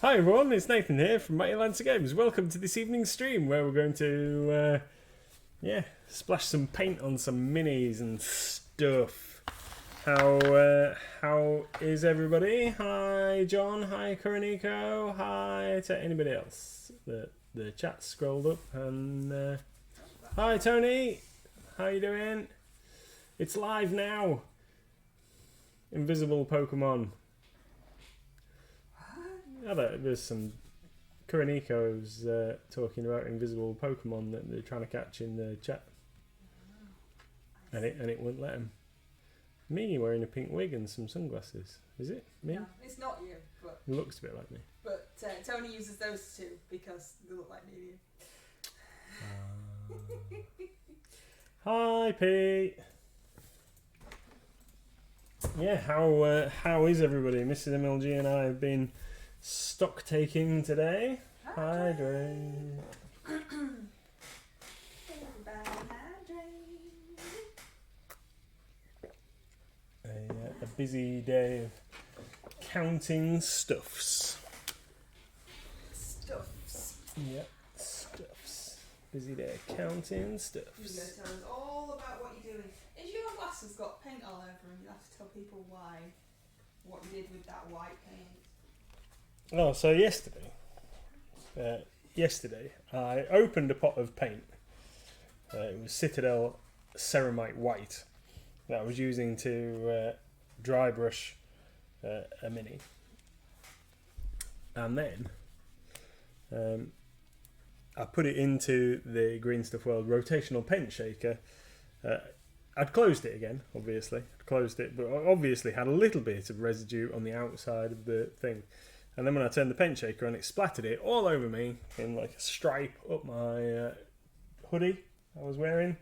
Hi everyone, it's Nathan here from Mighty Lancer Games. Welcome to this evening's stream where we're going to, splash some paint on some minis and stuff. How is everybody? Hi John, hi Kuroniko, hi to anybody else. The chat scrolled up and hi Tony, how you doing? It's live now. Invisible Pokemon. There's some Kuroniko's talking about invisible Pokemon that they're trying to catch in the chat, and it wouldn't let him. Me wearing a pink wig and some sunglasses. Is it me? No, it's not you, but It looks a bit like me. but Tony uses those two because they look like me and you. Hi Pete. Yeah, how is everybody? Mrs MLG and I have been stock taking today. Hydrate. A busy day of counting stuffs. Stuffs. Yep, stuffs. Busy day counting You're stuffs. going to tell us all about what you're doing. If your glasses got paint all over them, you have to tell people why. What you did with that white paint. Oh, so yesterday I opened a pot of paint. It was Citadel Ceramite White that I was using to dry brush a mini. And then I put it into the Green Stuff World rotational paint shaker. I'd closed it again, obviously. I'd closed it, but I obviously had a little bit of residue on the outside of the thing. And then when I turned the paint shaker on, it splattered it all over me in like a stripe up my hoodie I was wearing.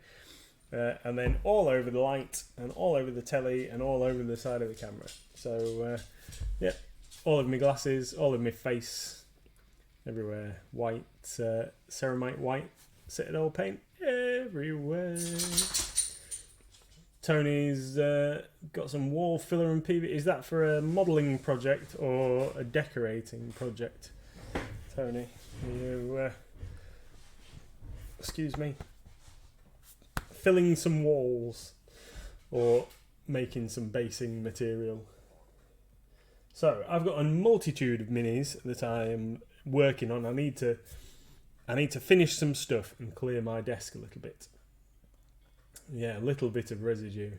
And then all over the light and all over the telly and all over the side of the camera. So, all of my glasses, all of my face, everywhere. White, ceramite white Citadel paint everywhere. Tony's got some wall filler and PV. Is that for a modelling project or a decorating project, Tony? You, excuse me, filling some walls or making some basing material? So I've got a multitude of minis that I am working on. I need to finish some stuff and clear my desk a little bit. Yeah, a little bit of residue.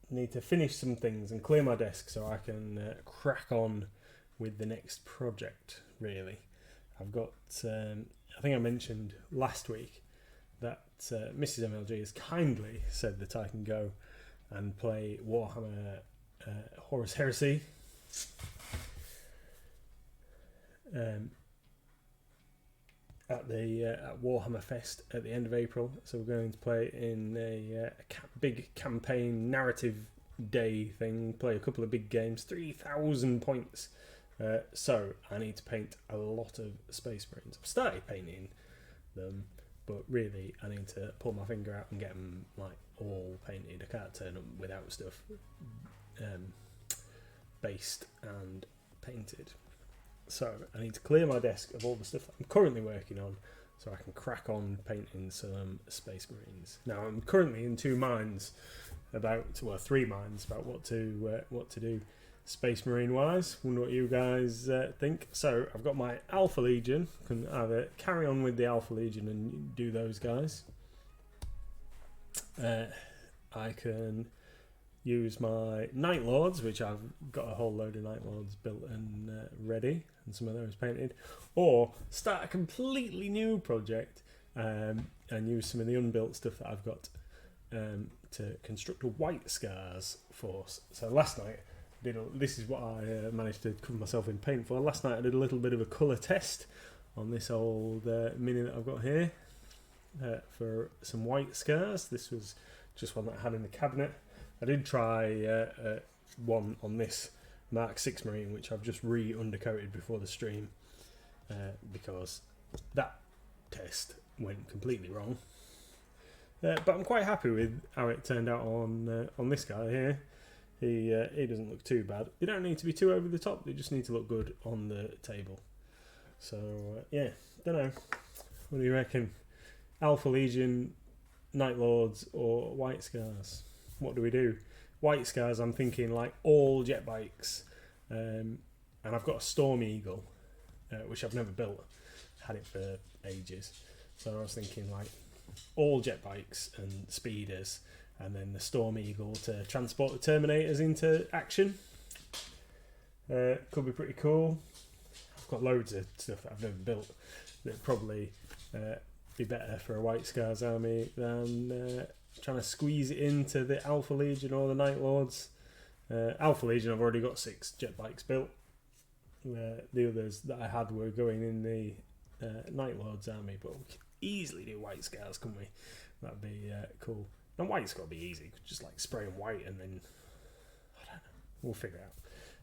Need to finish some things and clear my desk so I can crack on with the next project, really. I've got, I think I mentioned last week that Mrs MLG has kindly said that I can go and play Warhammer Horus Heresy. At Warhammer Fest at the end of April, so we're going to play in a big campaign narrative day thing. Play a couple of big games, 3,000 points. So I need to paint a lot of Space Marines. I've started painting them, but really I need to pull my finger out and get them like all painted. I can't turn them without stuff based and painted. So I need to clear my desk of all the stuff that I'm currently working on so I can crack on painting some Space Marines. Now I'm currently in three minds about what to do Space Marine wise. Wonder what you guys think. So I've got my Alpha Legion. Can either carry on with the Alpha Legion and do those guys. I can use my Night Lords, which I've got a whole load of Night Lords built and ready, and some of those painted, or start a completely new project and use some of the unbuilt stuff that I've got to construct a White Scars force. So last night, this is what I managed to cover myself in paint for. Last night I did a little bit of a colour test on this old mini that I've got here for some White Scars. This was just one that I had in the cabinet. I did try one on this Mark 6 Marine, which I've just re-undercoated before the stream because that test went completely wrong. But I'm quite happy with how it turned out on this guy here. he doesn't look too bad. They don't need to be too over the top. They just need to look good on the table. So yeah, don't know. What do you reckon? Alpha Legion, Night Lords, or White Scars? What do we do? White Scars, I'm thinking like all jet bikes, and I've got a Storm Eagle, which I've never built. Had it for ages, so I was thinking like all jet bikes and speeders, and then the Storm Eagle to transport the Terminators into action. Could be pretty cool. I've got loads of stuff that I've never built that probably be better for a White Scars army than trying to squeeze it into the Alpha Legion or the Night Lords. Alpha Legion, I've already got 6 jet bikes built. The others that I had were going in the Night Lords army, but we could easily do White Scars, couldn't we? That'd be cool. And white's got to be easy, just like spray them white and then I don't know. We'll figure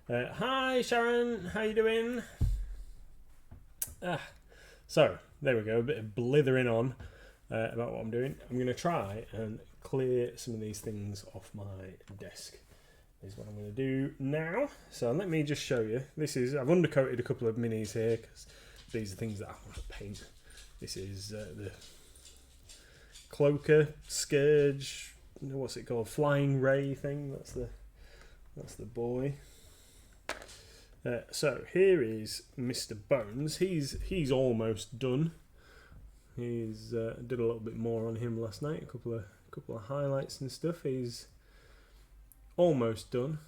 it out. Hi Sharon, how you doing? So there we go, a bit of blithering on about what I'm doing. I'm going to try and clear some of these things off my desk. Is what I'm going to do now. So let me just show you. I've undercoated a couple of minis here because these are things that I want to paint. This is the Cloaker Scourge, what's it called? Flying Ray thing. That's the boy. So here is Mr. Bones. He's almost done. He's did a little bit more on him last night. A couple of highlights and stuff. He's almost done.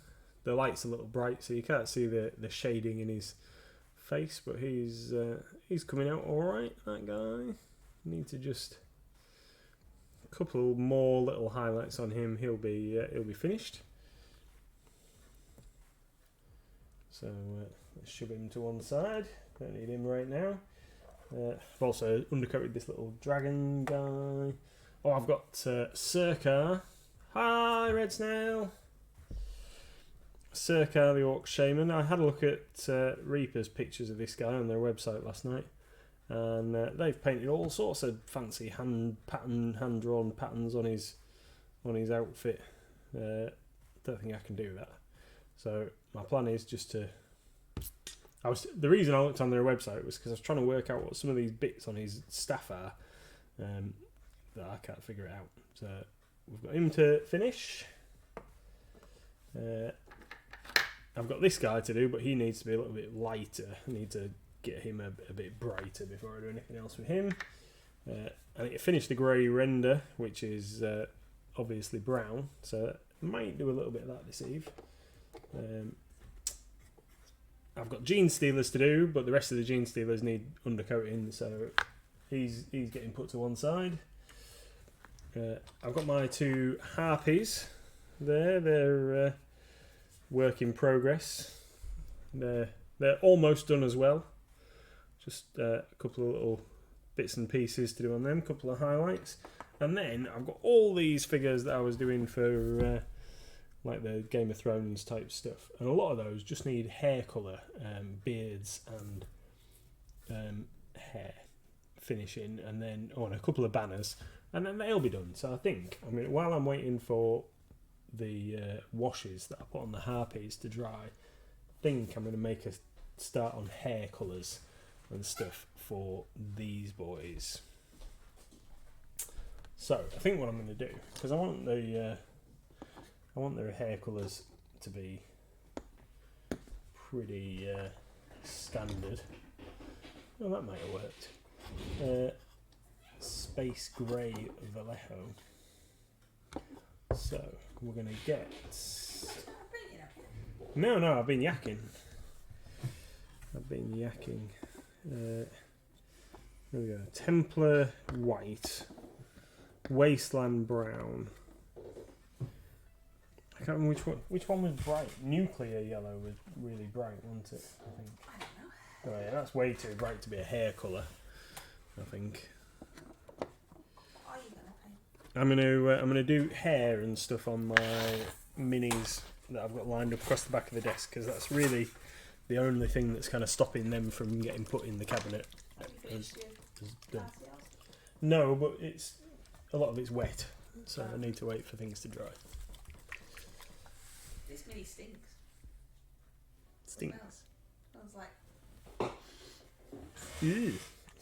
The light's a little bright, so you can't see the shading in his face, but he's coming out all right. That guy. Need to just a couple more little highlights on him. He'll be finished. So let's shove him to one side. Don't need him right now. I've also undercoated this little dragon guy. Oh, I've got Circa. Hi, Red Snail. Circa the Orc Shaman. I had a look at Reaper's pictures of this guy on their website last night, and they've painted all sorts of fancy hand-drawn patterns on his outfit. Don't think I can do that. So my plan is just to. The reason I looked on their website was because I was trying to work out what some of these bits on his staff are that I can't figure it out. So we've got him to finish. I've got this guy to do, but he needs to be a little bit lighter. I need to get him a bit brighter before I do anything else with him. I need to finish the grey render, which is obviously brown, so I might do a little bit of that this eve. I've got Gene Stealers to do, but the rest of the Gene Stealers need undercoating, so he's getting put to one side. I've got my 2 Harpies there. They're work in progress. They're almost done as well. Just a couple of little bits and pieces to do on them, a couple of highlights. And then I've got all these figures that I was doing for like the Game of Thrones type stuff, and a lot of those just need hair colour, beards and hair finishing, and then and a couple of banners, and then they'll be done. So I think while I'm waiting for the washes that I put on the Harpies to dry, I think I'm going to make a start on hair colours and stuff for these boys. So I think what I'm going to do, because I want their hair colours to be pretty standard. Well, that might have worked. Space Grey Vallejo. So we're going to get. No, I've been yakking. There we go. Templar White. Wasteland Brown. I can't remember which one. Which one was bright? Nuclear Yellow was really bright, wasn't it? I think. I don't know. Oh yeah, that's way too bright to be a hair colour. I think. What are you gonna paint? I'm gonna do hair and stuff on my minis that I've got lined up across the back of the desk, because that's really the only thing that's kind of stopping them from getting put in the cabinet. Is done. No, but a lot of it's wet, so I need to wait for things to dry. This mini stinks. Stinks. Smells like Ew.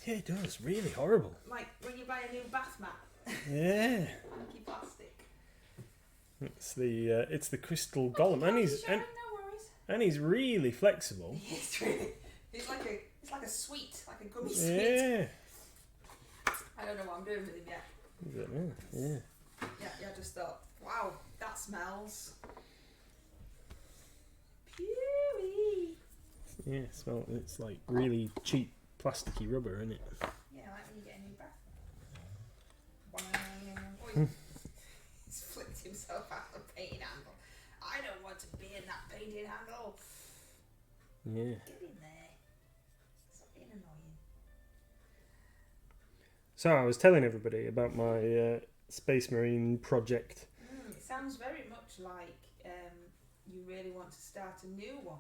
Yeah, it does. Really horrible. like when you buy a new bath mat. Yeah. Funky plastic. It's the crystal golem, and he's No worries. and he's really flexible. It's like a sweet, like a gummy sweet. Yeah. I don't know what I'm doing with him yet. Yeah. Yeah, I just thought, wow, that smells pewy. Yeah, it's like really cheap plasticky rubber, isn't it? Yeah, like when you get a new bath. Wow. He's flicked himself out of the painting handle. I don't want to be in that painting handle. Yeah. Get in there. Stop being annoying. So I was telling everybody about my Space Marine project. It sounds very much like you really want to start a new one,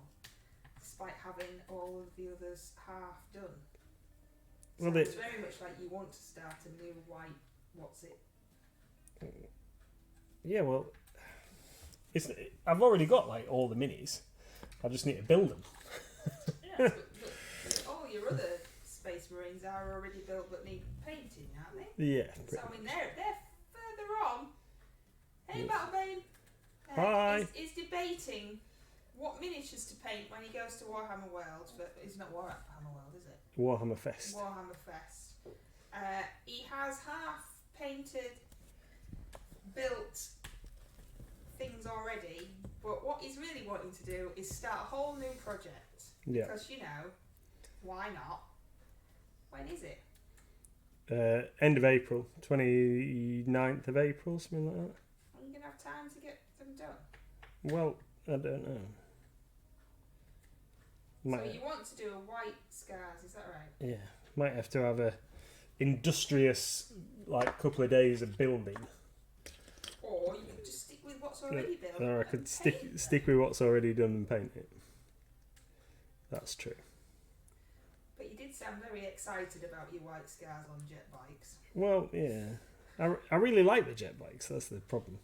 despite having all of the others half done. Well, Sounds very much like you want to start a new white. What's it? Yeah, well, I've already got like all the minis. I just need to build them. Yeah, but all your other Space Marines are already built but need painting, aren't they? Yeah. So I mean, they're further on. Hey, Yeah. Battlebane. Hi. He's debating what miniatures to paint when he goes to Warhammer World. But it's not Warhammer World, is it? Warhammer Fest. Warhammer Fest. He has half painted, built things already, but what he's really wanting to do is start a whole new project. Yeah. Because, why not? When is it? End of April, 29th of April, something like that. Are you going to have time to get them done? Well, I don't know. So you want to do a white scars, is that right? Yeah, might have to have a industrious couple of days of building. Or you could just stick with what's already built. Or I and could paint stick with what's already done and paint it. That's true. But you did sound very excited about your white scars on jet bikes. Well, yeah, I really like the jet bikes. That's the problem.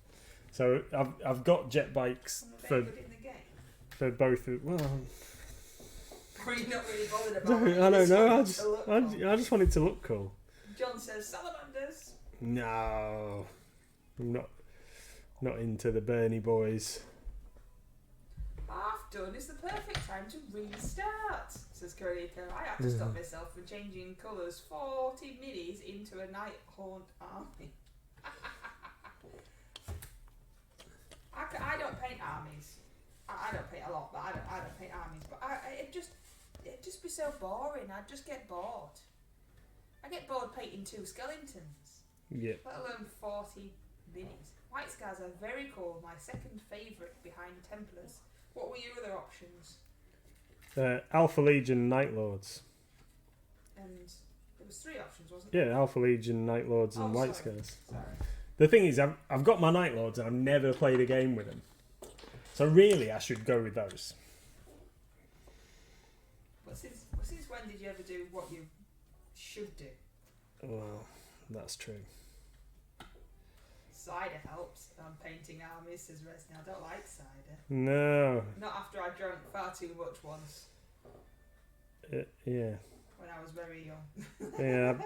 So I've got jet bikes And they're for very good in the game. for both. Well, Or are you not really bothered about it? I don't know. I I just want it to look cool. John says salamanders. No, I'm not into the Bernie boys. Half done is the perfect time to restart, says Corito. I had to stop myself from changing colours 40 minis into a Nighthaunt army. I don't paint armies. I don't paint a lot, but I don't paint armies. But it'd just be so boring. I'd just get bored. I get bored painting 2 skeletons, Yeah. let alone 40 minis. White scars are very cool. My second favourite behind Templars. What were your other options? Alpha Legion Night Lords. And there was 3 options, wasn't there? Yeah, Alpha Legion Night Lords and White sorry. Scars. Sorry. The thing is, I've got my Night Lords and I've never played a game with them. So really, I should go with those. But since when did you ever do what you should do? Well, that's true. Cider helps. I'm painting armies, says Resney. I don't like cider. No. Not after I drank far too much once Yeah. when I was very young. Yeah.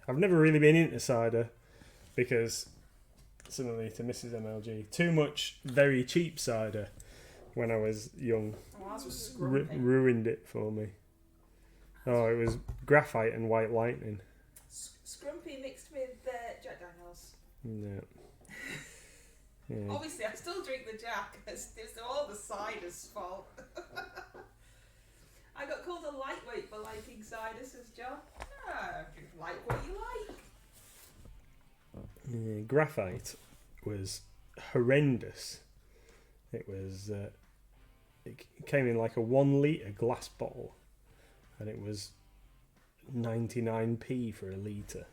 I've never really been into cider because, similarly to Mrs MLG, too much very cheap cider when I was young Oh, ours was scrumpy. ruined it for me. Oh, it was graphite and white lightning. Scrumpy mixed with Jack Daniels. No. Yeah. Obviously, I still drink the Jack. It's all the cider's fault. I got called a lightweight for liking cider, says John. Ah, you like what you like. Yeah, graphite was horrendous. It was. It came in like a 1 litre glass bottle, and it was 99p for a litre.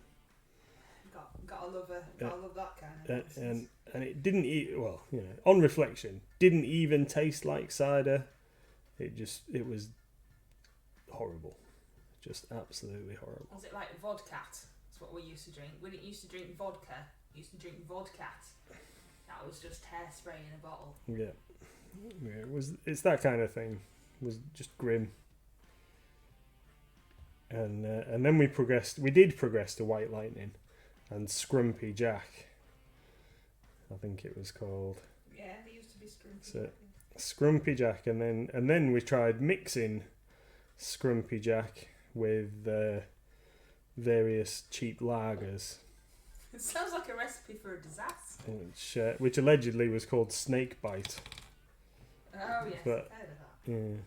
Gotta love that kind of nonsense. And it didn't on reflection, didn't even taste like cider. It was horrible, just absolutely horrible. Was it like vodka? That's what we used to drink. We didn't used to drink vodka. We used to drink vodka. That was just hairspray in a bottle. Yeah. It's that kind of thing. It was just grim. And then we did progress to White Lightning and Scrumpy Jack. I think it was called. Yeah, they used to be Scrumpy So, Jack. Scrumpy Jack, and then we tried mixing Scrumpy Jack with various cheap lagers. It sounds like a recipe for a disaster. Which allegedly was called Snake Bite. Oh yes, But, I've heard of that. Yeah.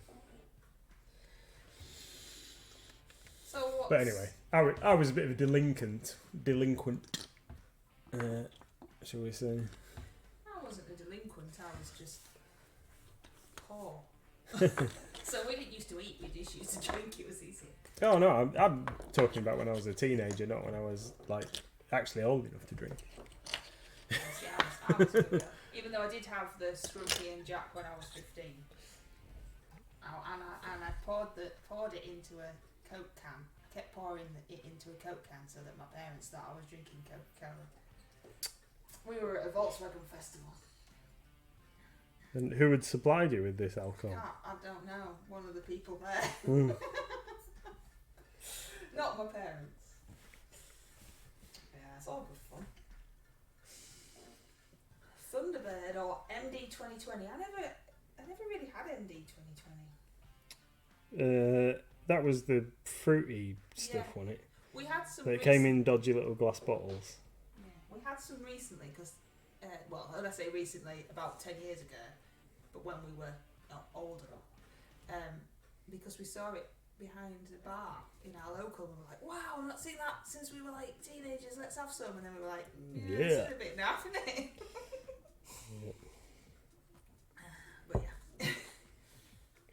So what's... But anyway, I was a bit of a delinquent, shall we say? I wasn't a delinquent, I was just poor. So we didn't used to eat, we just used to drink, it was easier. Oh no, I'm talking about when I was a teenager, not when I was like actually old enough to drink. Yes, yeah, I was good girl. Even though I did have the Scrumpy and Jack when I was 15. And I poured it into a Coke can. I kept pouring it into a Coke can so that my parents thought I was drinking Coca-Cola. We were at a Volkswagen festival. And who had supplied you with this alcohol? I don't know. One of the people there. Mm. Not my parents. Yeah, it's all good fun. Thunderbird or MD 2020. I never really had MD 2020. That was the fruity stuff, Yeah. wasn't it? We had some. That came in dodgy little glass bottles. Yeah, we had some recently because, well, when I say recently, about 10 years ago, but when we were older, because we saw it behind the bar in our local, and we were like, wow, I've not seen that since we were like teenagers, let's have some. And then we were like, yeah. It's a bit naff, isn't it? Yeah. But yeah.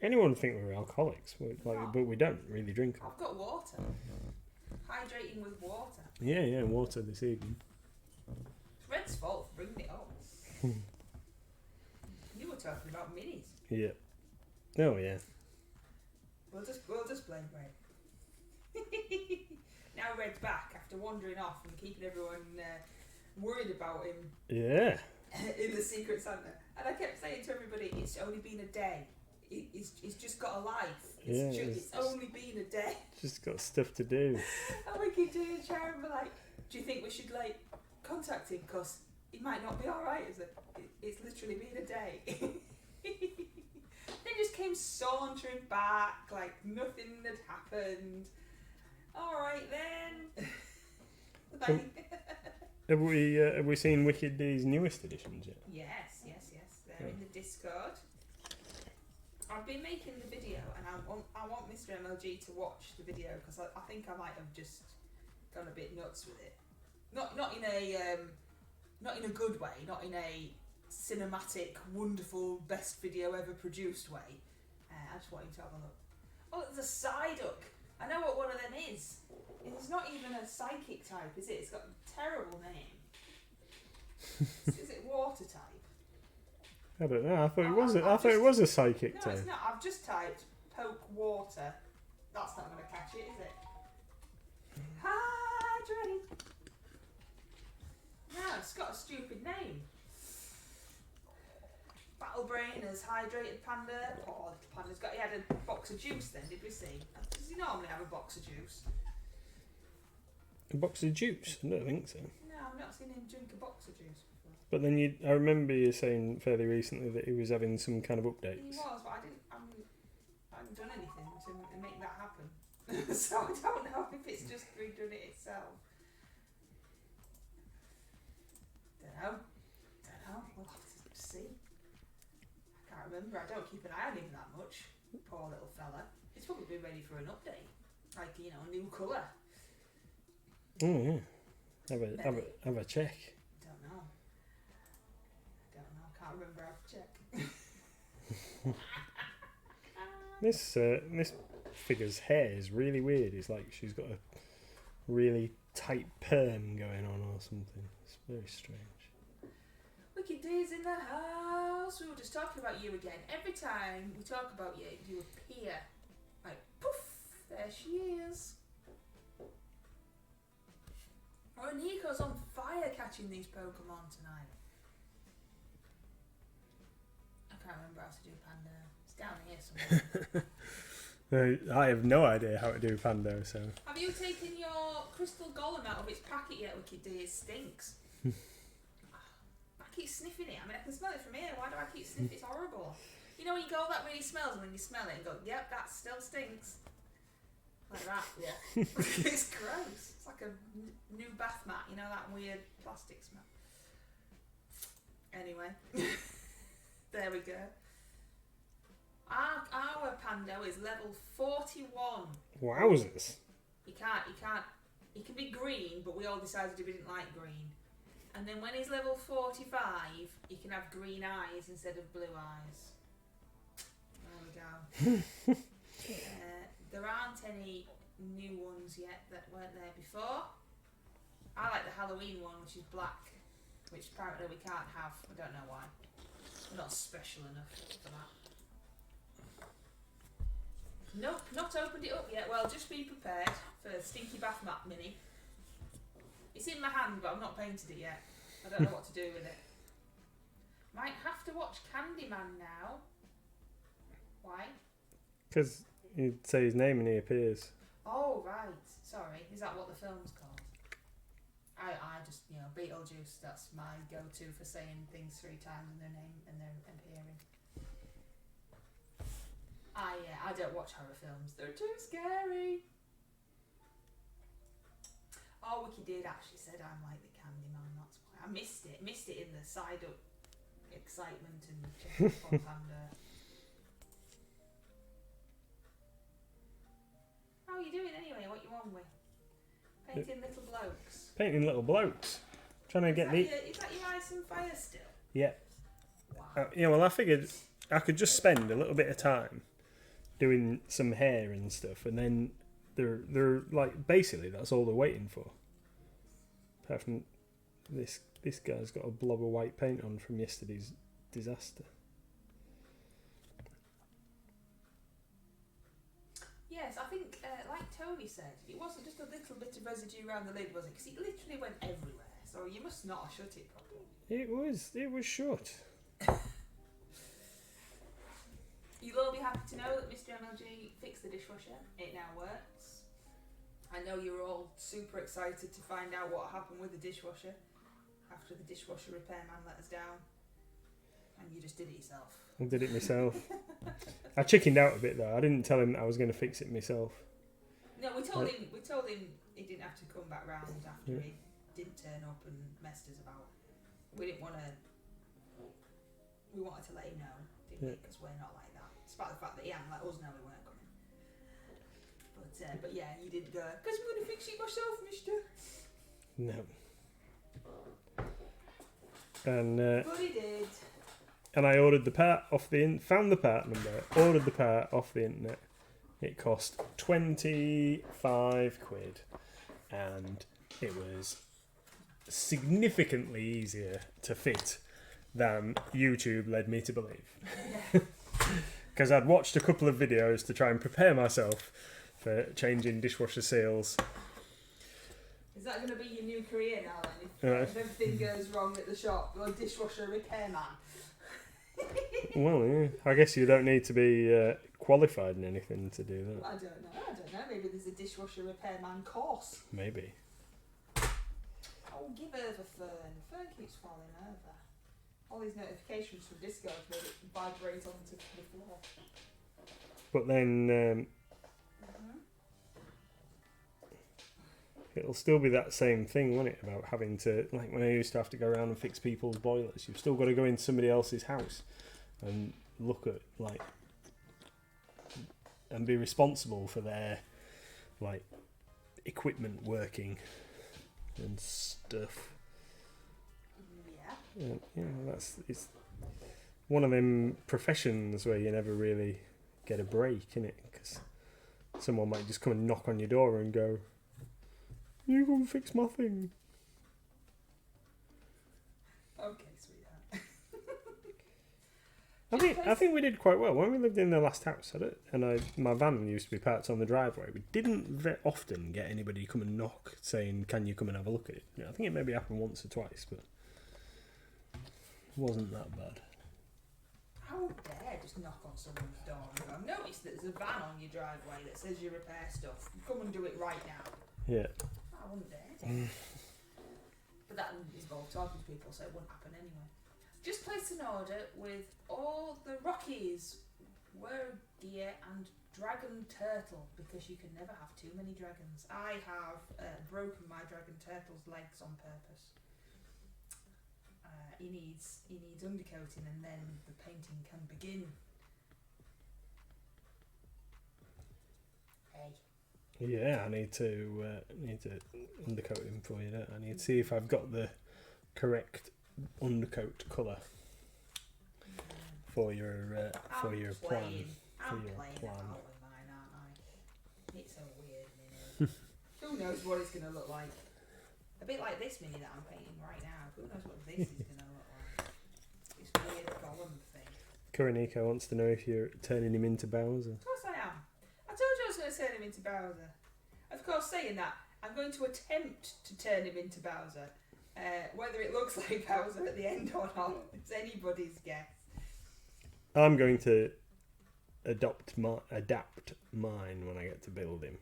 Anyone would think we were alcoholics, but we don't really drink them. I've got water. Hydrating with water. Yeah, water this evening. It's Red's fault for bringing it up. You were talking about minis. Yeah. Oh yeah. We'll just blame Red. Now Red's back after wandering off and keeping everyone worried about him. Yeah. In the Secret Santa. And I kept saying to everybody, it's only been a day. He's just got a life. It's only been a day. Just got stuff to do. And we keep doing a chat and we're like, do you think we should like contact him? Because he might not be alright, is it? It's literally been a day. They just came sauntering back like nothing had happened. Alright then. Have we seen Wicked D's newest editions yet? Yes. They're in the Discord. I've been making the video, and I want Mr MLG to watch the video because I think I might have just gone a bit nuts with it. Not in a good way, not in a cinematic, wonderful, best video ever produced way. I just want you to have a look. Oh, there's a Psyduck. I know what one of them is. It's not even a psychic type, is it? It's got a terrible name. Is it water type? I don't know. I thought it was a psychic type. No, it's not. I've just typed poke water. That's not going to catch it, is it? Hydrate. No, it's got a stupid name. Battlebrain has hydrated panda. Oh, little panda's got. He had a box of juice. Then did we see? Does he normally have a box of juice? A box of juice? I don't think so. No, I've not seen him drink a box of juice before. But then I remember you saying fairly recently that he was having some kind of updates. He was, but I haven't done anything to make that happen. So I don't know if it's just redone it itself. Don't know. We'll have to see. I can't remember. I don't keep an eye on him that much. Poor little fella. He's probably been ready for an update. Like, a new colour. Oh yeah. Have a check. Don't know. Can't remember how to check. This figure's hair is really weird. It's like she's got a really tight perm going on or something. It's very strange. Wicked Days in the house. We were just talking about you again. Every time we talk about you, you appear. Like, poof, there she is. Oh, Nico's on fire catching these Pokemon tonight. can't remember how to do Pando. It's down here somewhere. I have no idea how to do Pando, so... Have you taken your crystal golem out of its packet yet, Wicked D? It stinks. I keep sniffing it. I mean, I can smell it from here. Why do I keep sniffing? It's horrible. You know when you go, that really smells, and then you smell it and go, yep, that still stinks. Like that, yeah. It's gross. It's like a new bath mat, you know, that weird plastic smell. Anyway, there we go. Our Pando is level 41. Wowzers. He can be green, but we all decided we didn't like green. And then when he's level 45, he can have green eyes instead of blue eyes. There we go. There aren't any new ones yet that weren't there before. I like the Halloween one, which is black, which apparently we can't have. I don't know why. We're not special enough for that. Nope, not opened it up yet. Well, just be prepared for Stinky Bath Mat Mini. It's in my hand, but I've not painted it yet. I don't know what to do with it. Might have to watch Candyman now. Why? Because you say his name and he appears. Oh, right. Sorry. Is that what the film's called? I just, you know, Beetlejuice, that's my go-to for saying things 3 times in their name and their appearing. I don't watch horror films. They're too scary. Oh, Wiki did actually said I'm like the Candyman, that's why. I missed it. Missed it in the side-up excitement and checking up on Panda. How are you doing anyway? What you on with? Painting little blokes. Painting little blokes. Trying to get the... Is that your ice and fire still? Yeah. Wow. Yeah, well, I figured I could just spend a little bit of time doing some hair and stuff, and then they're like, basically that's all they're waiting for. Apart from this guy's got a blob of white paint on from yesterday's disaster. Yes, I think, like Tony said, it wasn't just a little bit of residue around the lid, was it? Because it literally went everywhere. So you must not have shut it properly. It was shut. You'll all be happy to know that Mr MLG fixed the dishwasher. It now works. I know you're all super excited to find out what happened with the dishwasher after the dishwasher repairman let us down. And you just did it yourself. I did it myself. I chickened out a bit though. I didn't tell him I was going to fix it myself. No, we told him he didn't have to come back round after he didn't turn up and messed us about. We didn't want to. We wanted to let him know, didn't we? Because we're not like that. Despite the fact that he hadn't let us know we weren't coming. But yeah, you didn't go. Because I'm going to fix it myself, Mister. No. And but he did. And I ordered the part off found the part number, ordered the part off the internet. It cost 25 quid, and it was significantly easier to fit than YouTube led me to believe. Because I'd watched a couple of videos to try and prepare myself for changing dishwasher seals. Is that going to be your new career now then? If everything goes wrong at the shop, you're a dishwasher repairman. Well, yeah. I guess you don't need to be qualified in anything to do that. I don't know. Maybe there's a dishwasher repairman course. Maybe. Oh, give over Fern. Fern keeps falling over. All these notifications from Discord made it vibrate onto the floor. But then it'll still be that same thing, won't it? About having to, like when I used to have to go around and fix people's boilers, you've still got to go into somebody else's house and look at, like, and be responsible for their, like, equipment working and stuff. Yeah. You know, it's one of them professions where you never really get a break, innit? Because someone might just come and knock on your door and go, "You go and fix my thing." Okay, sweetheart. I think we did quite well when we lived in the last house. My van used to be parked on the driveway. We didn't very often get anybody to come and knock saying, "Can you come and have a look at it?" I think it maybe happened once or twice, but it wasn't that bad. I wouldn't dare just knock on someone's door and go, I've noticed that there's a van on your driveway that says you repair stuff. Come and do it right now. Yeah. I wouldn't dare. But that wouldn't involve talking to people, so it wouldn't happen anyway. Just placed an order with all the Rockies, Were Gear and Dragon Turtle, because you can never have too many dragons. I have broken my Dragon Turtle's legs on purpose. He needs undercoating, and then the painting can begin. Hey. Yeah, I need to undercoat him for you. Don't I need to see if I've got the correct undercoat colour for your plan. I'm playing about with mine, aren't I? It's a weird mini. Who knows what it's going to look like? A bit like this mini that I'm painting right now. Who knows what this is going to look like? This weird golem thing. Kuroniko wants to know if you're turning him into Bowser. Of course I am. I told you I was going to turn him into Bowser. Of course, saying that, I'm going to attempt to turn him into Bowser. Whether it looks like Bowser at the end or not, it's anybody's guess. I'm going to adapt mine when I get to build him.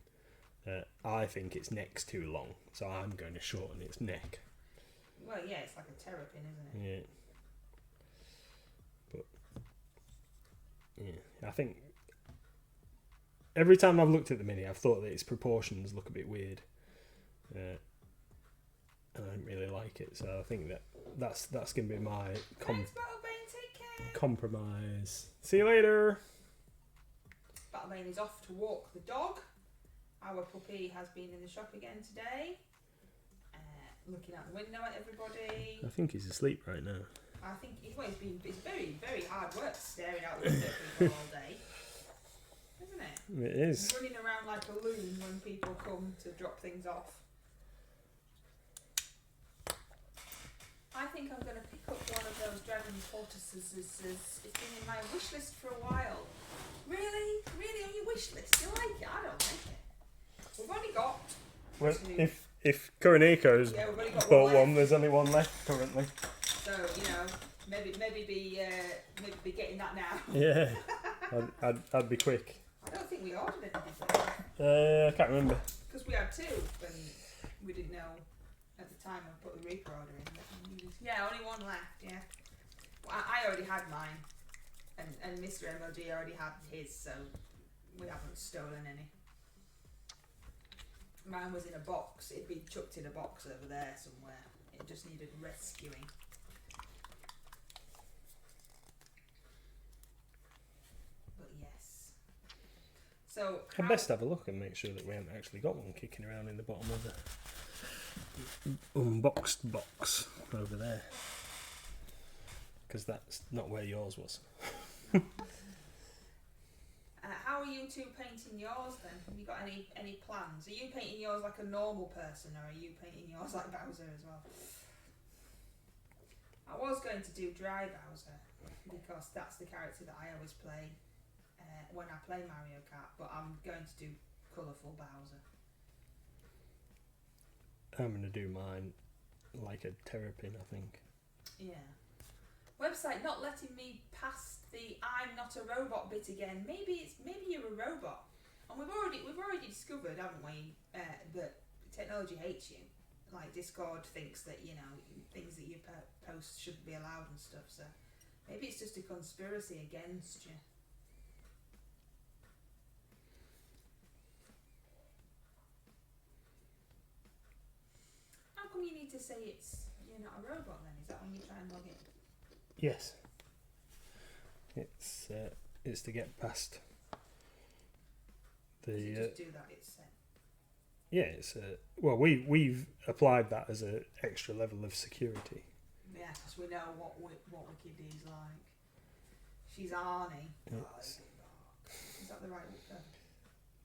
I think its neck's too long, so I'm going to shorten its neck. Well, yeah, it's like a terrapin, isn't it? Yeah. But yeah, I think every time I've looked at the mini, I've thought that its proportions look a bit weird, and I don't really like it. So I think that's going to be my Thanks, Battlebane, take care. compromise. See you later. Battlebane is off to walk the dog. Our puppy has been in the shop again today, looking out the window at everybody. I think he's asleep right now. I think it's very, very hard work staring out the window at people all day, isn't it? It is. Running around like a loon when people come to drop things off. I think I'm going to pick up one of those dragon tortoises. It's been in my wish list for a while. Really? Really? On your wish list? You like it? I don't like it. We've only got... Well, if Kuroniko's we've only got bought one, there's only one left currently. So, maybe be getting that now. Yeah, I'd be quick. I don't think we ordered anything. I can't remember. Because we had two, and we didn't know at the time I put the Reaper order in. Yeah, only one left, yeah. Well, I already had mine, and Mr MLG already had his, so we haven't stolen any. Mine was in a box. It'd been chucked in a box over there somewhere. It just needed rescuing. But yes. So I'd best have a look and make sure that we haven't actually got one kicking around in the bottom of the unboxed box over there. Because that's not where yours was. How are you two painting yours then? Have you got any plans? Are you painting yours like a normal person, or are you painting yours like Bowser as well? I was going to do dry Bowser because that's the character that I always play when I play Mario Kart, but I'm going to do colourful Bowser. I'm going to do mine like a terrapin, I think. Yeah. Website not letting me past the I'm not a robot bit again. Maybe you're a robot, and we've already discovered, haven't we, that technology hates you. Like Discord thinks that things that you post shouldn't be allowed and stuff. So maybe it's just a conspiracy against you. How come you need to say you're not a robot then? Is that when you try and log in? Yes. It's to get past the. You just do that. It's set. Yeah, it's well, we've applied that as an extra level of security. Yeah, because we know what Wiki D's like. She's Arnie. Yes. Is that the right word?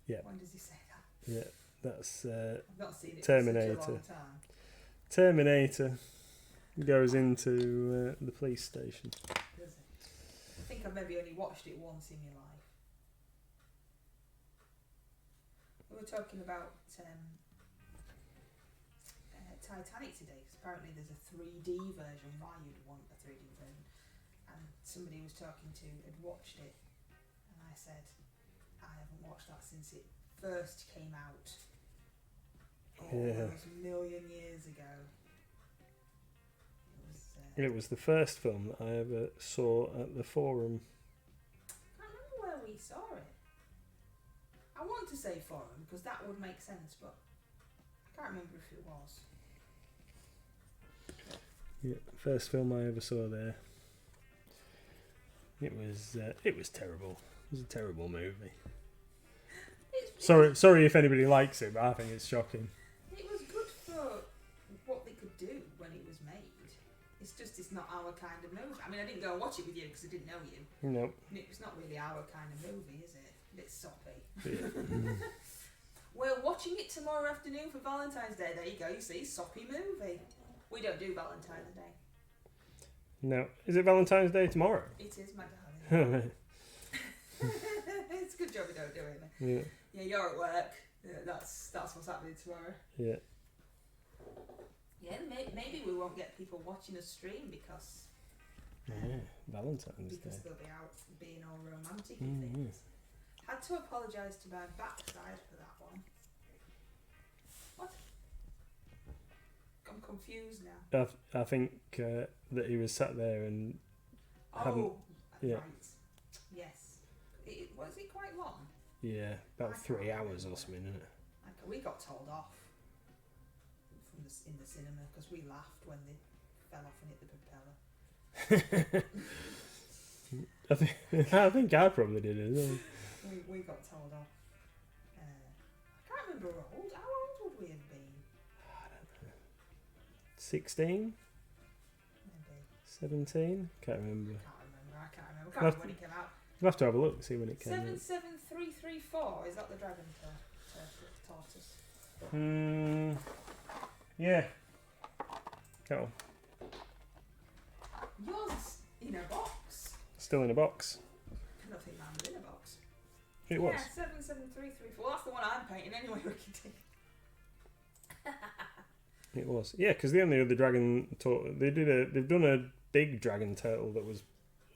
Yeah. When does he say that? Yeah, that's I've not seen it Terminator. for such a long time. Terminator goes into the police station. Does it? I think I've maybe only watched it once in my life. We were talking about Titanic today, because apparently there's a 3D version. Why you'd want a 3D version? and somebody was talking to had watched it, and I said, I haven't watched that since it first came out. Yeah. It was a million years ago. It was the first film that I ever saw at the Forum. I can't remember where we saw it. I want to say Forum because that would make sense, but I can't remember if it was. Yeah, first film I ever saw there. It was terrible. It was a terrible movie. Sorry if anybody likes it, but I think it's shocking. It was good for what they could do when it was made. It's not our kind of movie. I mean, I didn't go and watch it with you because I didn't know you. No. It's not really our kind of movie, is it? A bit soppy. Yeah. We're watching it tomorrow afternoon for Valentine's Day. There you go. You see, soppy movie. We don't do Valentine's Day. No. Is it Valentine's Day tomorrow? It is, my darling. It's a good job we don't do it. Yeah. Yeah, you're at work. Yeah, that's what's happening tomorrow. Yeah. Yeah, maybe we won't get people watching us stream because Valentine's Day. They'll be out being all romantic and things. Had to apologise to my backside for that one. What? I'm confused now. I think that he was sat there and hadn't. Yeah. Right. Yes. Was it quite long? Yeah, about 3 hours or something, isn't it? We got told off in the cinema because we laughed when they fell off and hit the propeller. I think I probably did as well. We got told off. I can't remember how old would we have been? I don't know. 16? Maybe. 17? Can't remember. I can't remember when it came out. We'll have to have a look, see when it came out. 77334, is that the dragon tortoise? Yeah. Go on. Yours in a box. Still in a box. I don't think mine was in a box. It was. Yeah, 77334. That's the one I'm painting anyway, Ricky. It was. Yeah, because the only other dragon they've done a big dragon turtle that was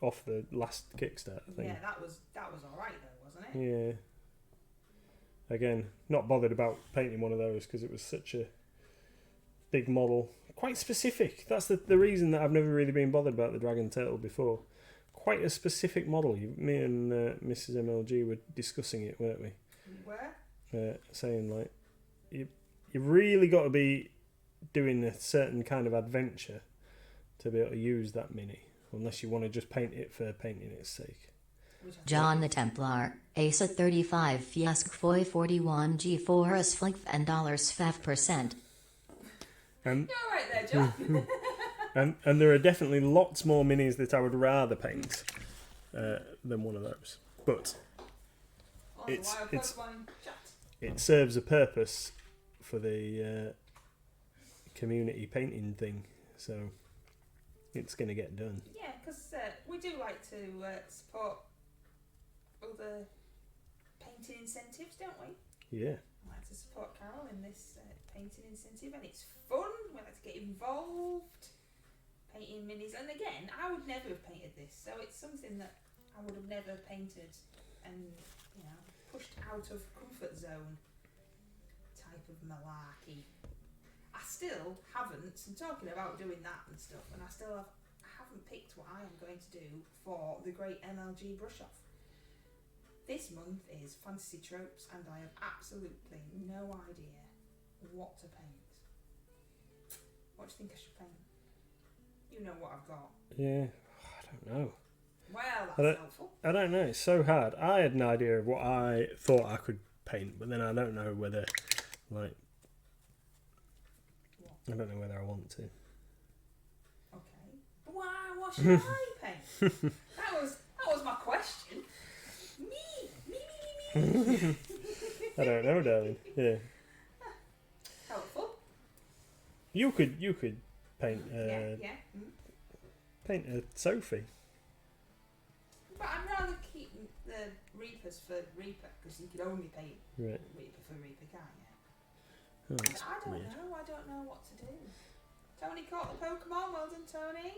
off the last Kickstarter thing. Yeah, that was alright though, wasn't it? Yeah. Again, not bothered about painting one of those because it was such a big model. Quite specific. That's the reason that I've never really been bothered about the dragon turtle before. Quite a specific model. Me and Mrs MLG were discussing it, weren't we? Where? Saying like, you really got to be doing a certain kind of adventure to be able to use that mini, unless you want to just paint it for painting its sake. John the Templar, Asa 35 Fiask Foy 41 G4 Asflink and $5%. You're right there, John. and there are definitely lots more minis that I would rather paint than one of those. But it serves a purpose for the community painting thing, so it's going to get done. Yeah, because we do like to support other painting incentives, don't we? Yeah. We like to support Carol in this painting incentive, and it's fun. We like to get involved, painting minis. And again, I would never have painted this, so it's something that I would have never painted, and pushed out of comfort zone type of malarkey. I still haven't. I'm talking about doing that and stuff, and I haven't picked what I am going to do for the great MLG brush off. This month is fantasy tropes, and I have absolutely no idea what to paint. What do you think I should paint? You know what I've got. Yeah, I don't know. Well, that's helpful. I don't know. It's so hard. I had an idea of what I thought I could paint, but then I don't know whether, like, I don't know whether I want to. Okay. Why? What should I paint? That was my question. Me. I don't know, darling. Yeah. Helpful. You could paint. Paint a Sophie. But I'd rather keep the Reapers for Reaper because you could only paint Reaper for Reaper, can't you? Oh, that's I don't weird. know. I don't know what to do. Tony caught the Pokemon. Well done, Tony.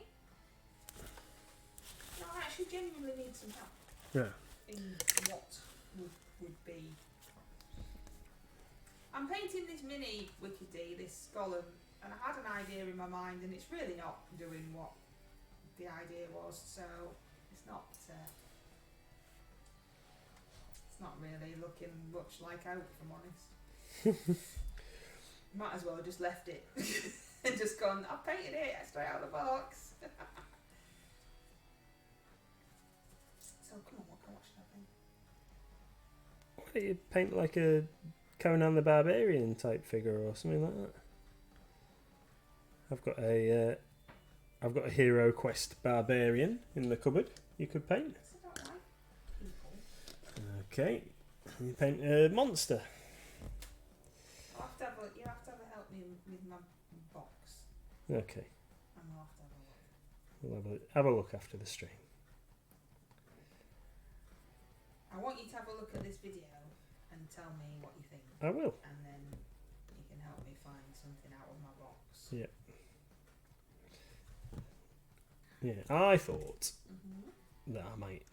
No, I actually genuinely need some help Yeah. in what would be. I'm painting this mini Wickedy, this golem, and I had an idea in my mind, and it's really not doing what the idea was. So it's not. It's not really looking much like out, if I'm honest. Might as well have just left it and just gone, I've painted it straight out of the box. So come on, what should I paint? Why don't you paint like a Conan the Barbarian type figure or something like that? I've got a Hero Quest Barbarian in the cupboard you could paint. Because I don't like people. Okay, you paint a monster. You have to have a help me with my box. Okay, And we'll have to have a look. we'll have a look after the stream. I want you to have a look at this video and tell me what you think. I will. And then you can help me find something out of my box. Yeah. Yeah, I thought that I might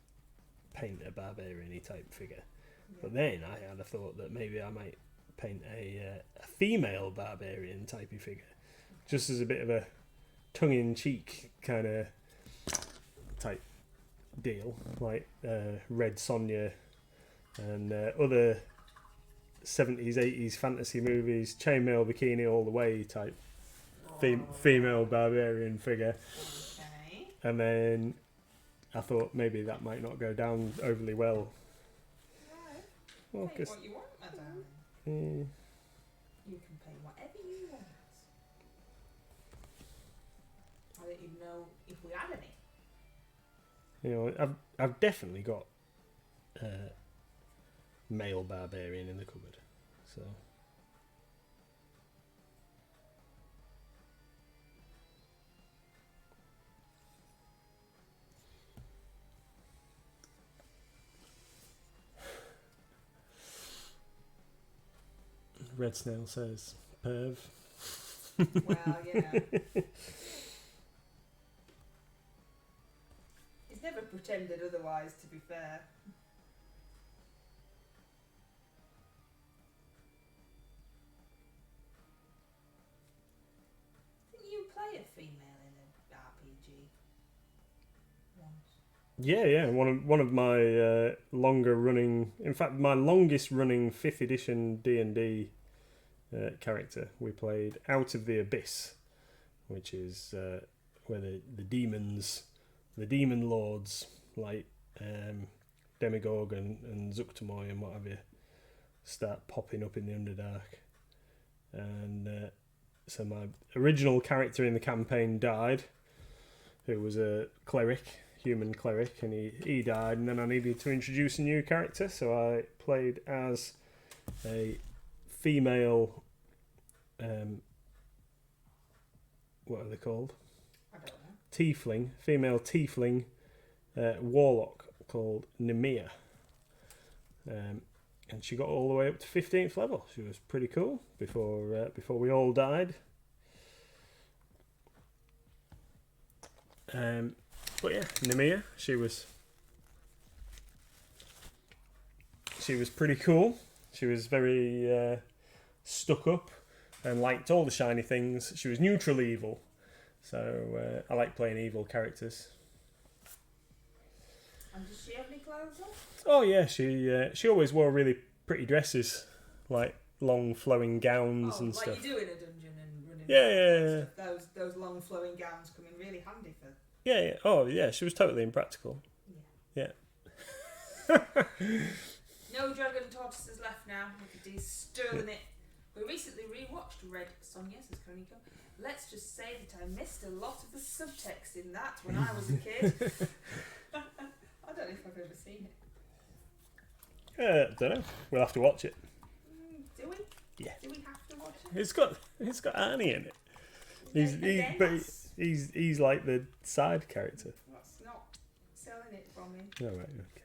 paint a barbarian-y type figure. Yeah. But then I had a thought that maybe I might paint a female barbarian typey figure, just as a bit of a tongue-in-cheek kind of type deal, like Red Sonja and other 70s, 80s fantasy movies, chainmail bikini all the way type female barbarian figure. Okay. And then I thought maybe that might not go down overly well. Right. Well, Paint 'cause what you want, my darling. You can paint whatever you want. I don't even know if we had any. you know, I've definitely got male barbarian in the cupboard. So Red Snail says perv. Well, yeah. He's never pretended otherwise, to be fair. Didn't you play a female in an RPG once? Yeah. One of my longer running, in fact, my longest running 5th edition D&D character. We played Out of the Abyss, which is where the demon lords like Demigorg and Zuctamoy and what have you start popping up in the Underdark. And so my original character in the campaign died, who was a cleric, human cleric, and he died, and then I needed to introduce a new character, so I played as a female what are they called? I don't know. Female tiefling warlock called Nemea. And she got all the way up to 15th level. She was pretty cool before we all died. But yeah, Nemea, she was pretty cool. She was very stuck up and liked all the shiny things. She was neutral evil, so I like playing evil characters. And does she have any clothes on? Oh yeah, she always wore really pretty dresses, like long flowing gowns and like stuff. you do in a dungeon and running. Yeah. Those long flowing gowns come in really handy for. Yeah. Oh yeah, she was totally impractical. Yeah. No dragon tortoises left now. He's sterling it. We recently rewatched Red Sonja, says Chronico. Let's just say that I missed a lot of the subtext in that when I was a kid. I don't know if I've ever seen it. Don't know. We'll have to watch it. Do we? Yeah. Do we have to watch it? It's got Arnie in it. He's like the side character. That's not selling it for me. Oh right, okay.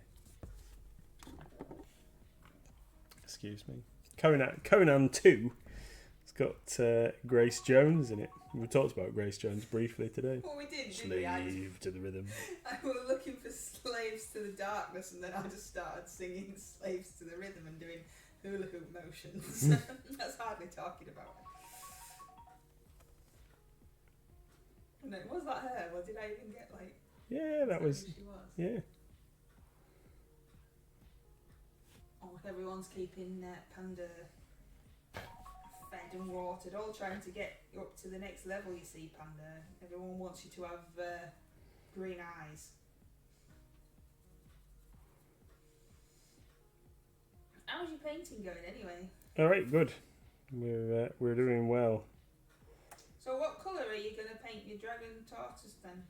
Excuse me. Conan 2. It's got Grace Jones in it. We talked about Grace Jones briefly today. Well, we didn't we? Slave to the rhythm. I was looking for Slaves to the Darkness, and then I just started singing Slaves to the Rhythm and doing hula hoop motions. That's hardly talking about it. No, was that her? Or did I even get like? Yeah, that was. Who she was? Yeah. Oh, everyone's keeping Panda fed and watered, all trying to get up to the next level. You see, Panda. Everyone wants you to have green eyes. How's your painting going anyway? All right, good. We're doing well. So what colour are you going to paint your dragon tortoise then?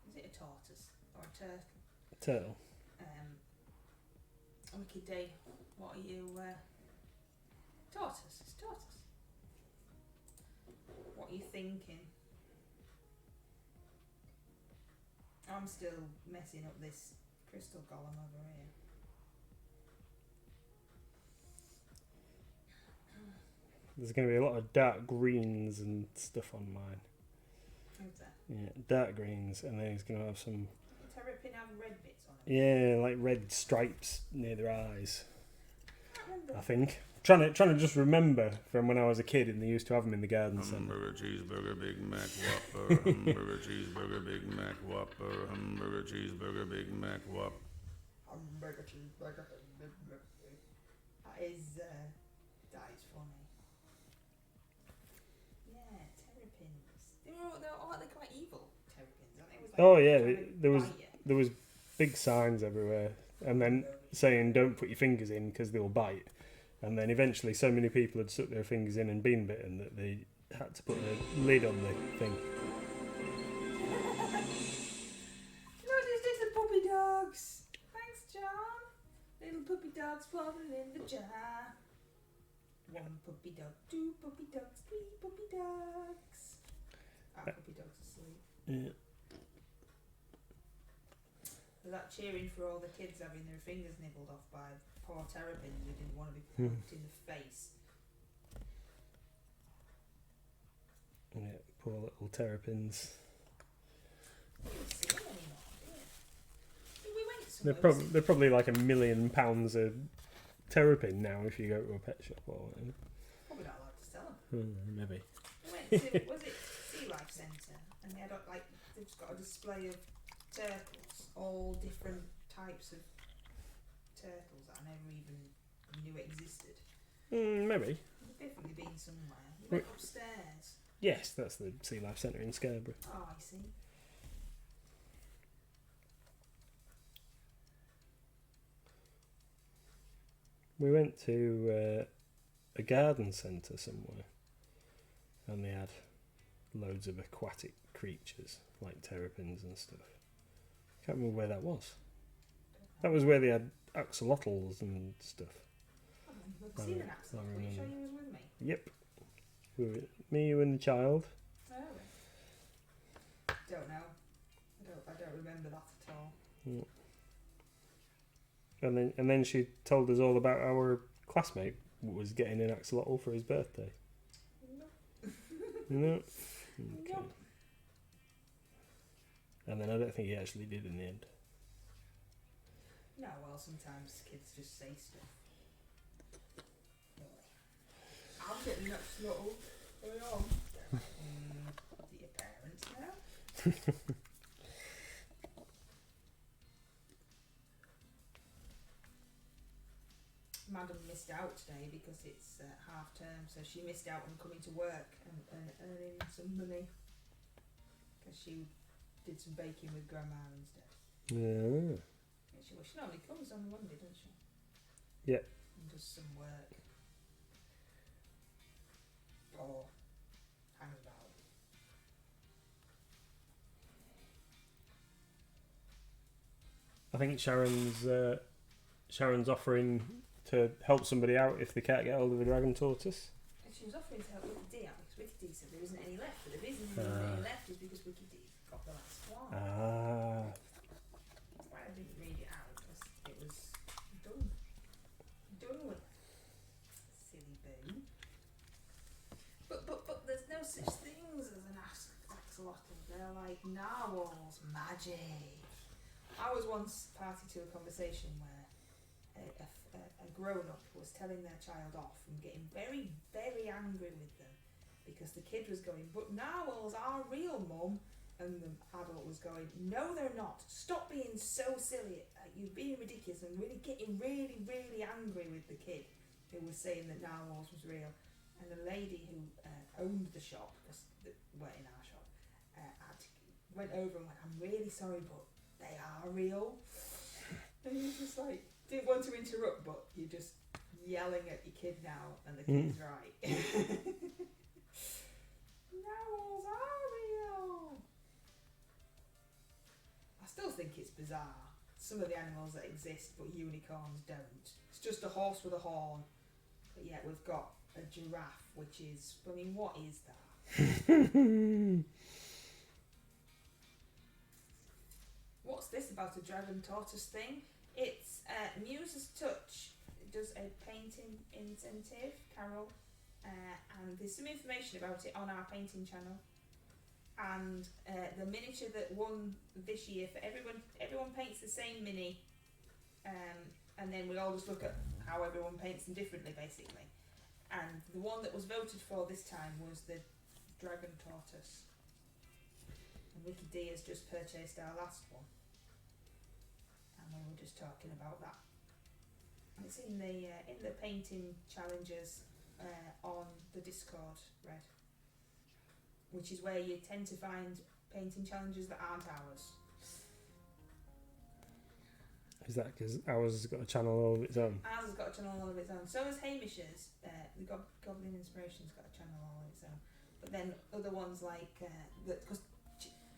Is it a tortoise or a turtle? Turtle. Wicked day. What are you? Tortoise. It's tortoise. What are you thinking? I'm still messing up this crystal golem over here. There's going to be a lot of dark greens and stuff on mine. Who's that? Yeah, dark greens, and then he's going to have some. Terrapin have red bits on it. Yeah, like red stripes near their eyes. I can't remember. I think. Trying to just remember from when I was a kid and they used to have them in the garden centre. Hamburger, cheeseburger, Big Mac, Whopper. Hamburger, cheeseburger, Big Mac, Whopper. Hamburger, cheeseburger, Big Mac, Whopper. Hamburger, cheeseburger. That is funny. Yeah, terrapins. They're quite evil. Terrapins, aren't they? It was like Oh yeah, trying to there was bite you. there was big signs everywhere, and then saying don't put your fingers in because they'll bite. And then eventually, so many people had stuck their fingers in and been bitten that they had to put a lid on the thing. Look, these little puppy dogs. Thanks, John. Little puppy dogs floating in the jar. One puppy dog, two puppy dogs, three puppy dogs. Our puppy dog's asleep. Yeah. They're that cheering for all the kids having their fingers nibbled off by poor terrapins who didn't want to be poked in the face. Yeah, poor little terrapins. We don't see them anymore, do we? We went They're somewhere. they're probably like £1 million a terrapin now if you go to a pet shop or whatever. Probably not allowed to sell them. Maybe. We went to, was it Sea Life Centre? And they had they've just got a display of turtles, all different types of turtles that I never even knew existed. Maybe. They've definitely been somewhere. We went upstairs. Yes, that's the Sea Life Centre in Scarborough. Oh, I see. We went to a garden centre somewhere, and they had loads of aquatic creatures like terrapins and stuff. Can't remember where that was. That was where they had axolotls and stuff. I've seen an axolotl. Are you sure you was with me? Yep. Me, you, and the child. Oh. Don't know. I don't remember that at all. Yeah. And then she told us all about our classmate who was getting an axolotl for his birthday. No. Okay. Nope. And then I don't think he actually did in the end. No, well, sometimes kids just say stuff. I'm getting an axolotl. Going on. Do your parents now? Madam missed out today because it's half term, so she missed out on coming to work and earning some money because she did some baking with Grandma instead. Yeah. She normally comes on Monday, doesn't she? Yeah. And does some work. Or hangs about. I think Sharon's offering to help somebody out if they can't get hold of a dragon tortoise. And she was offering to help Wicked D out because Wicked D said there isn't any left, but the reason there isn't any left is because Wicked D's got the last one. That's why I didn't read it out, because it was done with. Silly boo. But Narwhals, magic. I was once party to a conversation where a grown-up was telling their child off and getting very, very angry with them because the kid was going, but narwhals are real, Mum. And the adult was going, no, they're not. Stop being so silly. You're being ridiculous, and really getting really, really angry with the kid who was saying that narwhals was real. And the lady who owned the shop, because they weren't in our shop, went over and went, I'm really sorry, but they are real. And you're just like, didn't want to interrupt, but you're just yelling at your kid now, and the kid's right. Narwhals are real. I still think it's bizarre, some of the animals that exist but unicorns don't. It's just a horse with a horn, but yet we've got a giraffe, which is, I mean, what is that? What's this about a dragon tortoise thing? It's Muse's Touch. It does a painting incentive, Carol, and there's some information about it on our painting channel. And the miniature that won this year, for everyone paints the same mini, and then we all just look at how everyone paints them differently, basically. And the one that was voted for this time was the dragon tortoise. And Ricky D has just purchased our last one, and we were just talking about that. And it's in the painting challenges on the Discord, Red, which is where you tend to find painting challenges that aren't ours. Is that because ours has got a channel all of its own? Ours has got a channel all of its own. So has Hamish's. The Goblin Inspiration's got a channel all of its own. But then other ones like because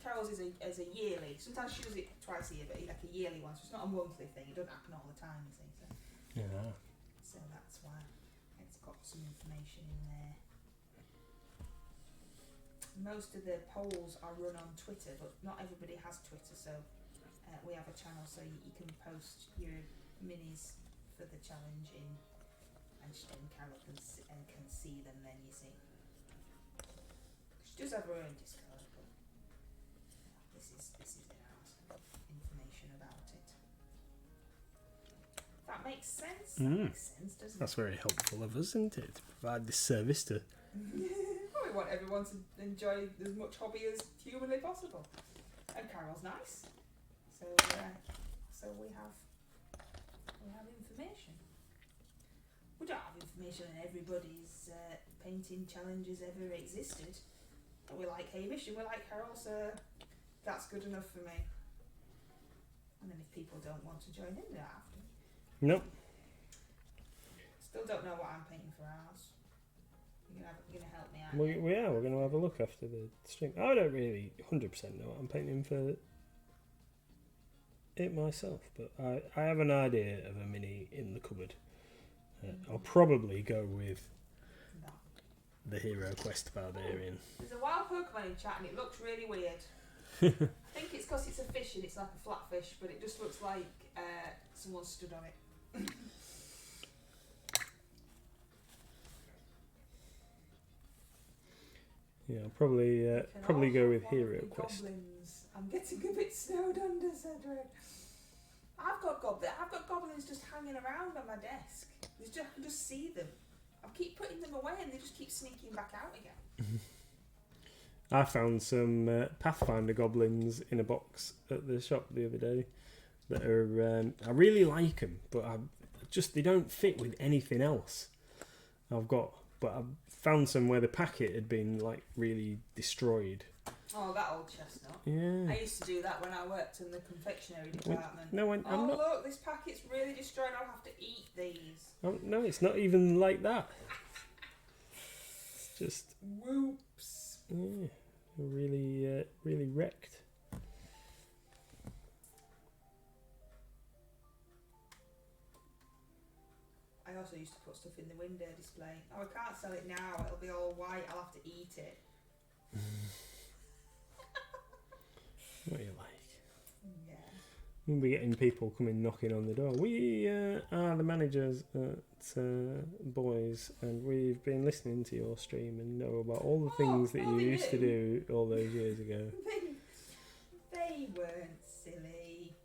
Carol's is a yearly. Sometimes she does it twice a year, but like a yearly one. So it's not a monthly thing. It doesn't happen all the time, you see. So, Yeah. so that's why it's got some information in there. Most of the polls are run on Twitter, but not everybody has Twitter, so we have a channel so you can post your minis for the challenge in, and Carol can see them then, you see. She does have her own Discord, but this is in ours, information about it. That makes sense? That makes sense, doesn't That's it? very helpful of us, isn't it? To provide this service to... Well, we want everyone to enjoy as much hobby as humanly possible. And Carol's nice. So we have information. We don't have information on everybody's painting challenges ever existed. But we like Hamish and we like Carol, so that's good enough for me. And then if people don't want to join in, they don't have to. Nope. Still don't know what I'm painting for ours. You're gonna help me out. We're going to have a look after the stream. I don't really 100% know what I'm painting for it myself, but I have an idea of a mini in the cupboard. I'll probably go with No. the Hero Quest Barbarian. There's a wild Pokemon in chat and it looks really weird. I think it's because it's a fish and it's like a flat fish, but it just looks like someone stood on it. Yeah, I'll probably go with Hero Quest. Goblins. I'm getting a bit snowed under, Cedric. I've got goblins just hanging around on my desk. I can just see them. I keep putting them away and they just keep sneaking back out again. I found some Pathfinder goblins in a box at the shop the other day that are I really like them, but they don't fit with anything else I've got. But I found some where the packet had been like really destroyed. Oh, that old chestnut. Yeah. I used to do that when I worked in the confectionery department. I'm not. Look, this packet's really destroyed. I'll have to eat these. No, it's not even like that. It's just Whoops. yeah, really wrecked. I also used to put stuff in the window display. Oh, I can't sell it now. It'll be all white. I'll have to eat it. What do you like? Yeah. We'll be getting people coming knocking on the door. We are the managers at Boys, and we've been listening to your stream and know about all the things that you used to do all those years ago. weren't silly.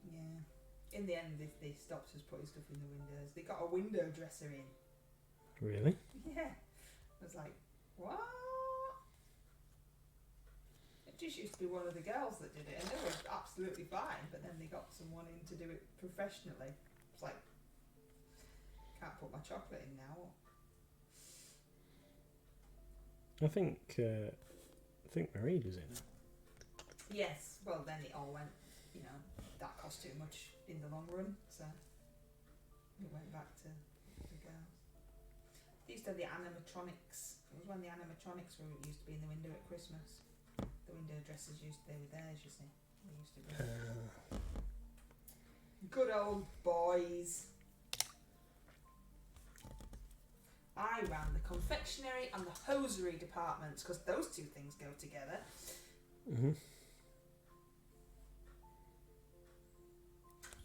Yeah. In the end, they stopped us putting stuff in the windows. They got a window dresser in. Really? Yeah. I was like, what? It just used to be one of the girls that did it, and they were absolutely fine, but then they got someone in to do it professionally. It's like, can't put my chocolate in now. I think Marie does it now. Yes, well then it all went, that cost too much in the long run, so it went back to the girls. They used to have the animatronics. It was when the animatronics used to be in the window at Christmas. The window dressers they were theirs, you see. They used to be. Good old boys. I ran the confectionery and the hosiery departments because those two things go together. Mhm.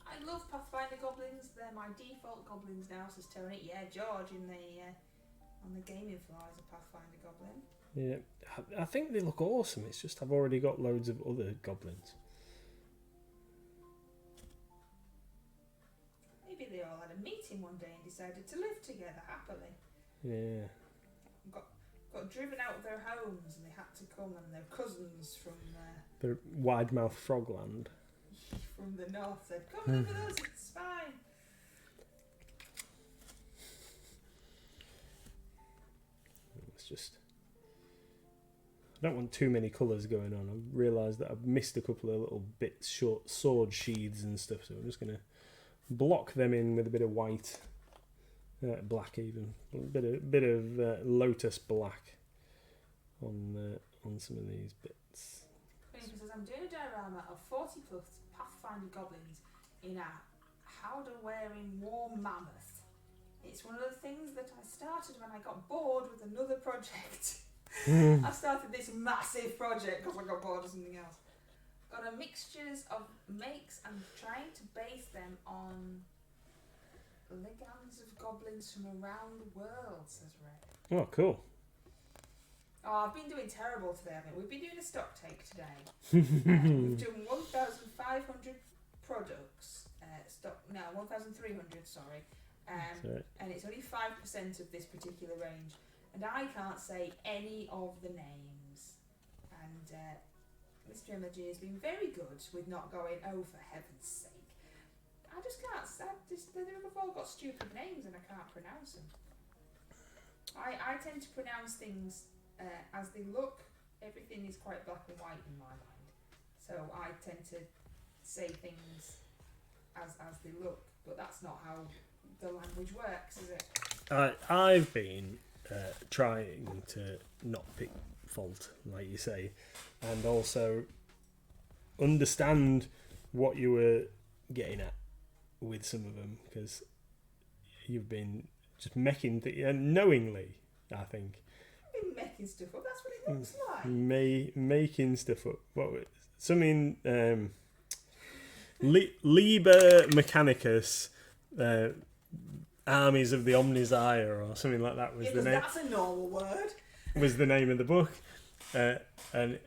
I love Pathfinder goblins. They're my default goblins now, says Tony. Yeah, George on the gaming floor is a Pathfinder goblin. Yeah, I think they look awesome. It's just I've already got loads of other goblins. Maybe they all had a meeting one day and decided to live together happily. Yeah. Got driven out of their homes and they had to come, and their cousins from The wide mouth frogland. from the north said, "Come live with us, it's fine." It's just I don't want too many colours going on. I've realised that I've missed a couple of little bits, short sword sheaths and stuff, so I'm just going to block them in with a bit of white, black even, a bit of lotus black on some of these bits. Queen says, "I'm doing a diorama of 40 plus Pathfinder goblins in a howdah-wearing war mammoth. It's one of the things that I started when I got bored with another project." I started this massive project because I got bored of something else. Got a mixtures of makes and trying to base them on ligands of goblins from around the world, says Red. Oh, cool. Oh, I've been doing terrible today, haven't we? We've been doing a stock take today. We've done 1,500 products. 1,300, sorry. Sorry. And it's only 5% of this particular range. And I can't say any of the names. And Mr MLG has been very good with not going, "Oh, for heaven's sake." I just can't. They've all got stupid names and I can't pronounce them. I tend to pronounce things as they look. Everything is quite black and white in my mind. So I tend to say things as they look. But that's not how the language works, is it? I've been trying to not pick fault, like you say, and also understand what you were getting at with some of them, because you've been just mecking knowingly, I think. I've been making stuff up, that's what it looks like. Making stuff up. What? Something, Liber Mechanicus, Armies of the Omnisire, or something like that was the name. That's a normal word. Was the name of the book, and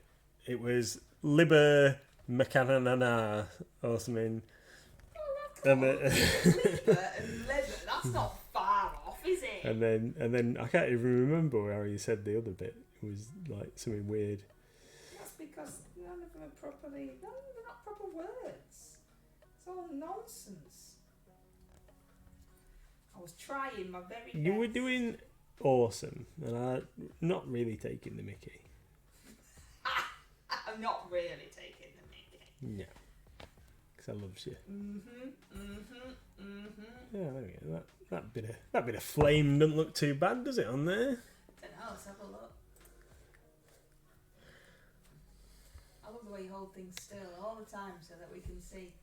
it was Liber Mechanana or something. And Liber and leather, that's not far off, is it? And then I can't even remember how you said the other bit. It was like something weird. That's because none of them are properly. None of them are not proper words. It's all nonsense. I was trying my very best. You were doing awesome, and I'm not really taking the mickey. I'm not really taking the mickey. No, because I loves you. Yeah, there we go. That bit of flame doesn't look too bad, does it, on there? I don't know, let's have a look. I love the way you hold things still all the time so that we can see.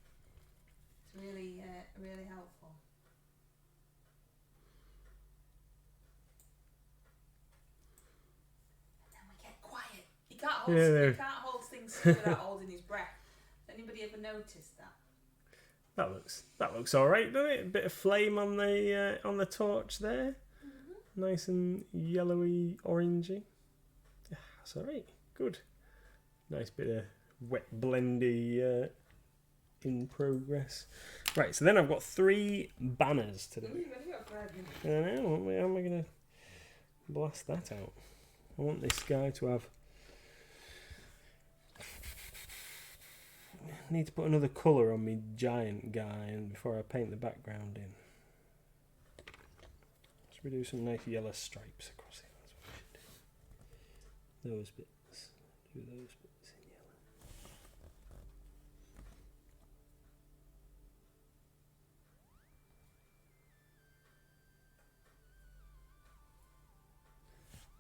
It's really, really helpful. And then we get quiet. He can't hold things still without holding his breath. Has anybody ever noticed that? That looks all right, doesn't it? A bit of flame on the torch there. Mm-hmm. Nice and yellowy, orangey. Yeah, that's all right. Good. Nice bit of wet blendy in progress. Right, so then I've got 3 banners to do. You've only got 5 minutes. I know, how am I going to blast that out? I want this guy to have... I need to put another colour on my giant guy and before I paint the background in. Should we do some nice yellow stripes across it? That's what we should do. Those bits. Do those bits in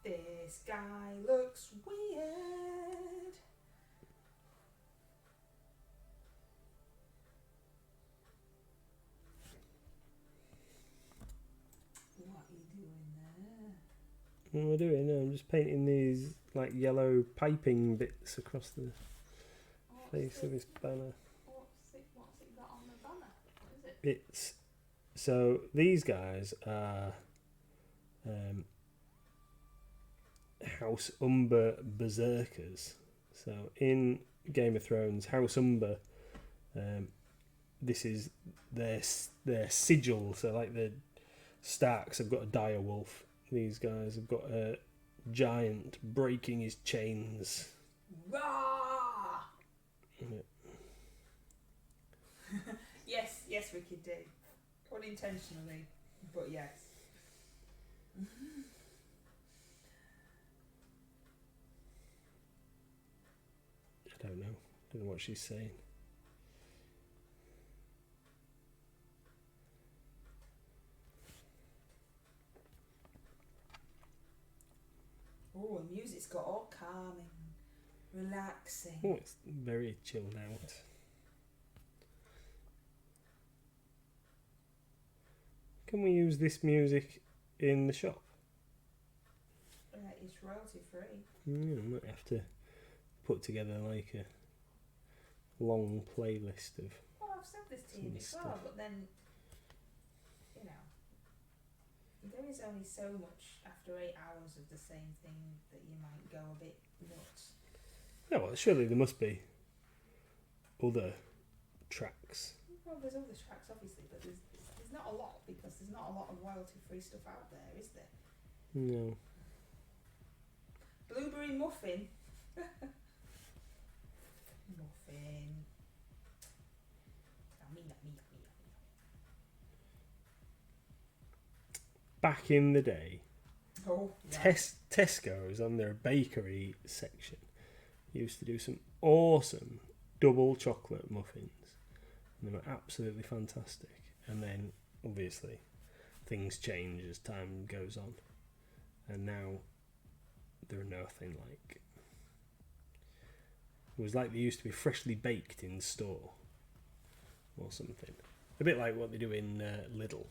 yellow. This guy looks weird. What are you doing there? What am I doing? No, I'm just painting these like yellow piping bits across the face of his banner. What's it got on the banner? What is it? It's so these guys are House Umber berserkers. So in Game of Thrones, House Umber, this is their sigil. So like the Starks have got a dire wolf. These guys have got a giant breaking his chains. Rah! Yeah. Yes, Ricky did. Unintentionally, but yes. I don't know what she's saying. Oh, the music's got all calming, relaxing. Oh, it's very chilled out. Can we use this music in the shop? It's royalty free. I might have to put together like a long playlist of... Well, I've said this to you before, stuff. but then, you know, there is only so much after 8 hours of the same thing that you might go a bit nuts. Yeah, well, surely there must be other tracks. Well, there's other tracks, obviously, but there's not a lot, because there's not a lot of royalty-free stuff out there, is there? No. Blueberry muffin. Muffin. Yummy. Back in the day, Oh, right. Tesco's on their bakery section used to do some awesome double chocolate muffins. And they were absolutely fantastic. And then, obviously, things change as time goes on. And now, they're nothing like... It was like they used to be freshly baked in store. Or something. A bit like what they do in Lidl.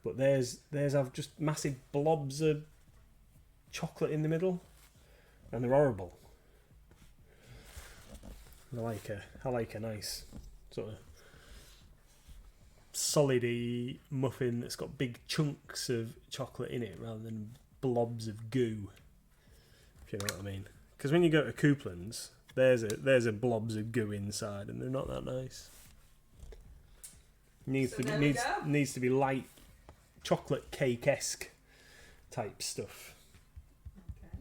But theirs have just massive blobs of chocolate in the middle. And they're horrible. I like a nice sort of solid-y muffin that's got big chunks of chocolate in it rather than blobs of goo. If you know what I mean. Because when you go to Coupland's, there's a blobs of goo inside, and they're not that nice. Needs to be light, chocolate cake-esque type stuff. Okay.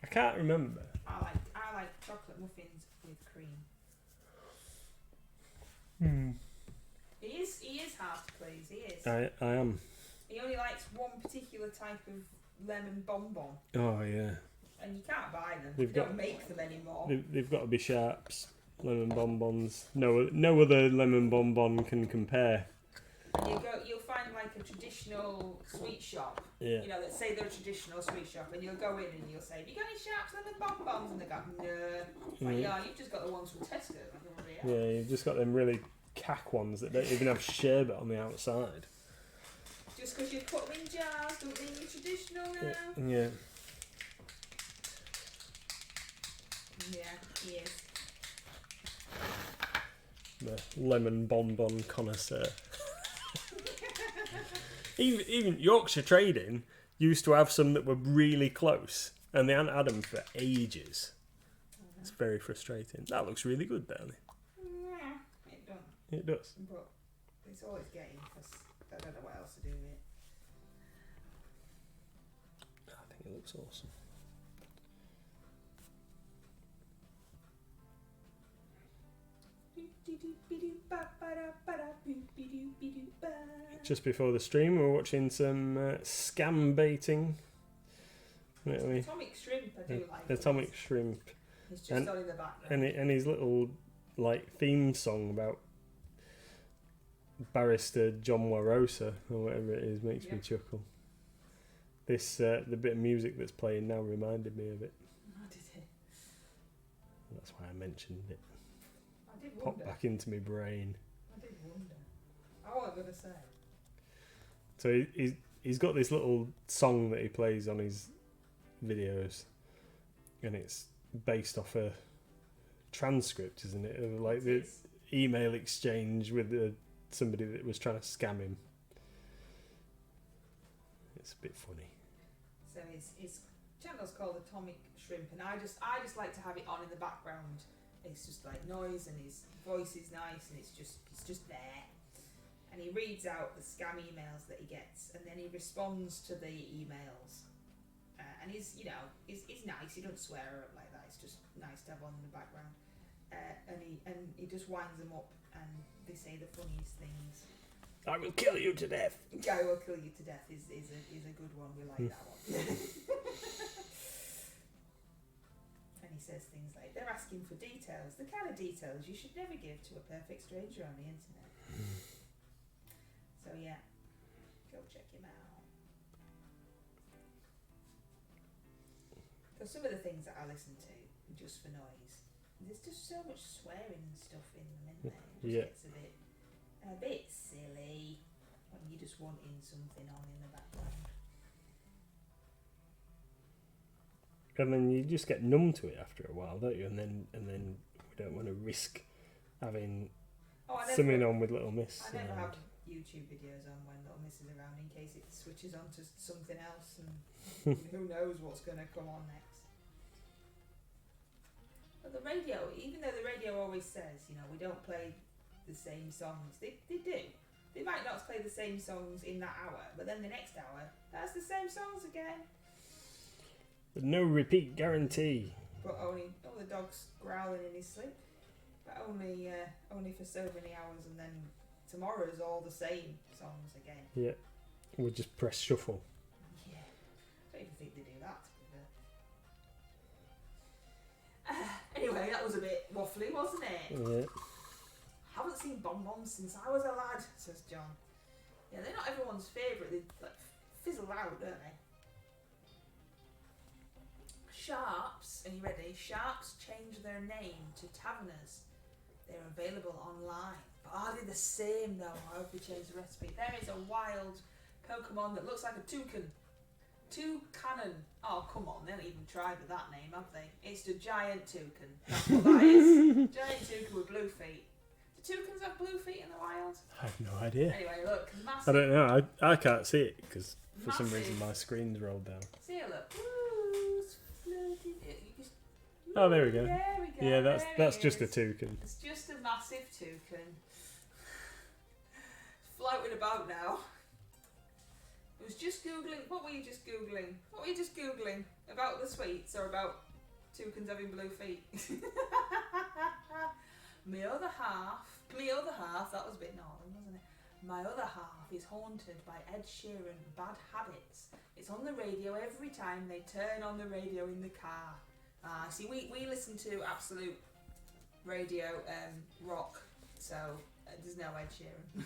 I can't remember. I like chocolate muffins with cream. He is hard to please. He is. I am. He only likes one particular type of lemon bonbon, Oh yeah. and you can't buy them. They've They don't got- make them anymore. They've got to be Sharps. Lemon bonbons. No other lemon bonbon can compare. And you'll find like a traditional sweet shop. Yeah. You know, let's say they're a traditional sweet shop, and you'll go in and you'll say, "Have you got any Sharps lemon bonbons?" And they go, "No." It's like, yeah, you've just got the ones from Tesco. Like everybody else. Yeah, you've just got them really cack ones that don't even have sherbet on the outside. Just because you put them in jars don't mean you're traditional now. Yeah. Yeah, he is. The lemon bonbon connoisseur. Even Yorkshire Trading used to have some that were really close, and they hadn't had them for ages. It's very frustrating. That looks really good, doesn't it? Yeah, it does. It does. But it's always getting because I don't know what else to do with it. I think it looks awesome. Just before the stream, we were watching some scam baiting. Atomic Shrimp, I do like. Atomic Shrimp. It's just on in the background. And his little theme song about Barrister John Warosa or whatever it is makes me chuckle. This the bit of music that's playing now reminded me of it. Oh, did it? That's why I mentioned it. I did Popped wonder. back into my brain. I did wonder. I was going to say. So he's got this little song that he plays on his videos, and it's based off a transcript, isn't it? Of like the email exchange with somebody that was trying to scam him. It's a bit funny. So his channel's called Atomic Shrimp, and I just like to have it on in the background. It's just like noise, and his voice is nice, and it's just there. And he reads out the scam emails that he gets, and then he responds to the emails. And he's nice. He doesn't swear like that. It's just nice to have on in the background. And he just winds them up, and they say the funniest things. I will kill you to death. I will kill you to death is a good one. We like that one. And he says things like, they're asking for details, the kind of details you should never give to a perfect stranger on the internet. So yeah, go check him out. Because some of the things that I listen to just for noise, there's just so much swearing and stuff in them, isn't there? It just gets a bit silly when you're just wanting something on in the background. And then you just get numb to it after a while, don't you? And then we don't want to risk having something on with Little Miss. I never have YouTube videos on when Little Miss is around in case it switches on to something else, and who knows what's going to come on next. But the radio, even though the radio always says, we don't play the same songs, they do. They might not play the same songs in that hour, but then the next hour, that's the same songs again. But no repeat guarantee. But only the dog's growling in his sleep. But only for so many hours, and then tomorrow's all the same songs again. Yeah, we'll just press shuffle. Yeah, I don't even think they do that. Anyway, that was a bit waffly, wasn't it? Yeah. Haven't seen bonbons since I was a lad, says John. Yeah, they're not everyone's favourite. They fizzle out, don't they? Sharps, are you ready? Sharps changed their name to Taverners. They're available online. But are they the same though? I hope they changed the recipe. There is a wild Pokemon that looks like a toucan. Toucanon. Oh, come on. They haven't even tried with that name, have they? It's the giant toucan. That's what that is. Giant toucan with blue feet. Do toucans have blue feet in the wild? I have no idea. Anyway, look. Massive. I don't know. I can't see it because for some Massive. reason my screen's rolled down. See it, look. Ooh, it's floating. Oh, there we go. There we go. Yeah, that's it just a is. toucan. It's just a massive toucan. Floating about now. I was just Googling. What were you just Googling? About the sweets or about toucans having blue feet? My other half, that was a bit northern, wasn't it? My other half is haunted by Ed Sheeran, Bad Habits. It's on the radio every time they turn on the radio in the car. See, we listen to absolute radio rock, so there's no Ed Sheeran.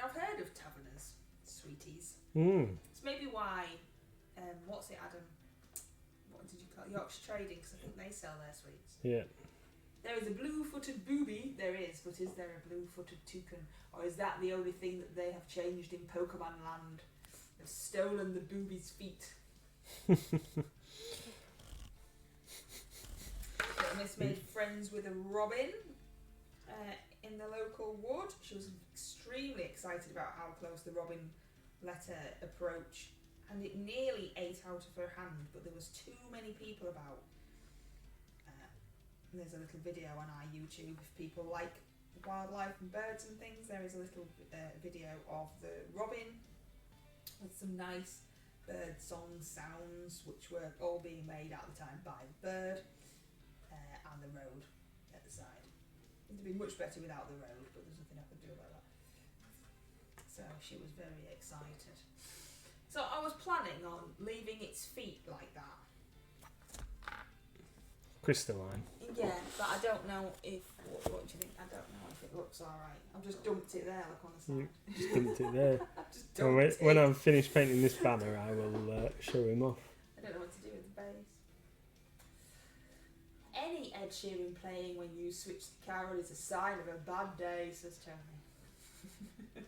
I've heard of Taverners, sweeties. It's maybe why, what's it, Adam? What did you call it? Yorkshire Trading, because I think they sell their sweets. Yeah. There is a blue-footed booby. There is, but is there a blue-footed toucan? Or is that the only thing that they have changed in Pokemon Land? They've stolen the booby's feet. Little Miss made friends with a robin in the local wood. She was extremely extremely excited about how close the robin let her approach, and it nearly ate out of her hand, but there was too many people about. There's a little video on our YouTube if people like wildlife and birds and things. There is a little video of the robin with some nice bird song sounds, which were all being made at the time by the bird, and the road at the side. It'd be much better without the road, but there's nothing I could do about that. So she was very excited. So I was planning on leaving its feet like that. Crystalline. Yeah, but I don't know if. What do you think? I don't know if it looks alright. I've just dumped it there, look on the side. Just dumped it there. Just Well, dumped when it. I'm finished painting this banner, I will show him off. I don't know what to do with the base. Any Ed Sheeran playing when you switch the carol is a sign of a bad day, says Tony.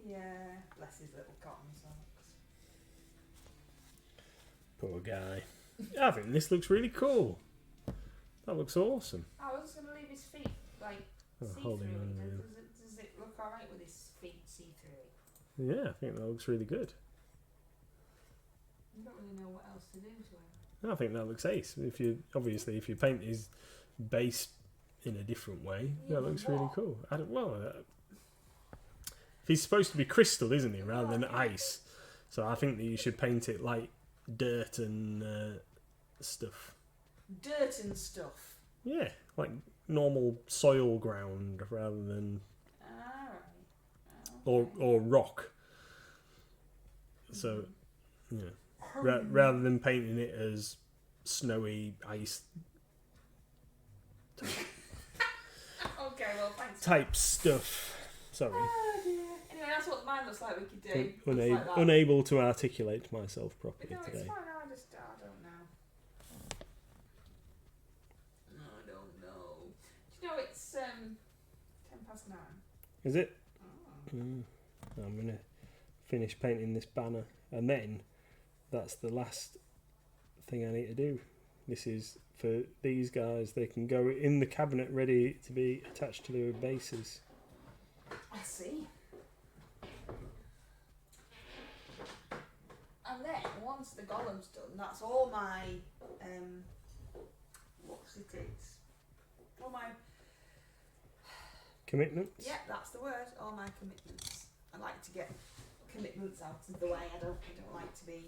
Yeah, bless his little cotton socks. Poor guy. I think this looks really cool. That looks awesome. I was just going to leave his feet, like, see hold him through. on, Does it look alright with his feet see through? Yeah, I think that looks really good. I don't really know what else to do to him. I think that looks ace. If you paint his base in a different way, Yeah, that but looks really what? cool. If he's supposed to be crystal, isn't he, rather than ice? So I think that you should paint it like dirt and stuff. Dirt and stuff. Yeah, like normal soil ground rather than Alright. or rock. So yeah, rather than painting it as snowy ice Okay, well, thanks. type stuff. Sorry, Oh dear. Anyway, that's what mine looks like we could do. Looks like that. unable to articulate myself But properly no, it's today. fine. I don't know. No, I don't know. Do you know it's 9:10? Is it? Oh. I'm gonna finish painting this banner, and then that's the last thing I need to do. This is for these guys. They can go in the cabinet ready to be attached to their bases. I see. And then once the golem's done, that's all my all my Commitments? yeah, that's the word. All my commitments. I like to get commitments out of the way. I don't like to be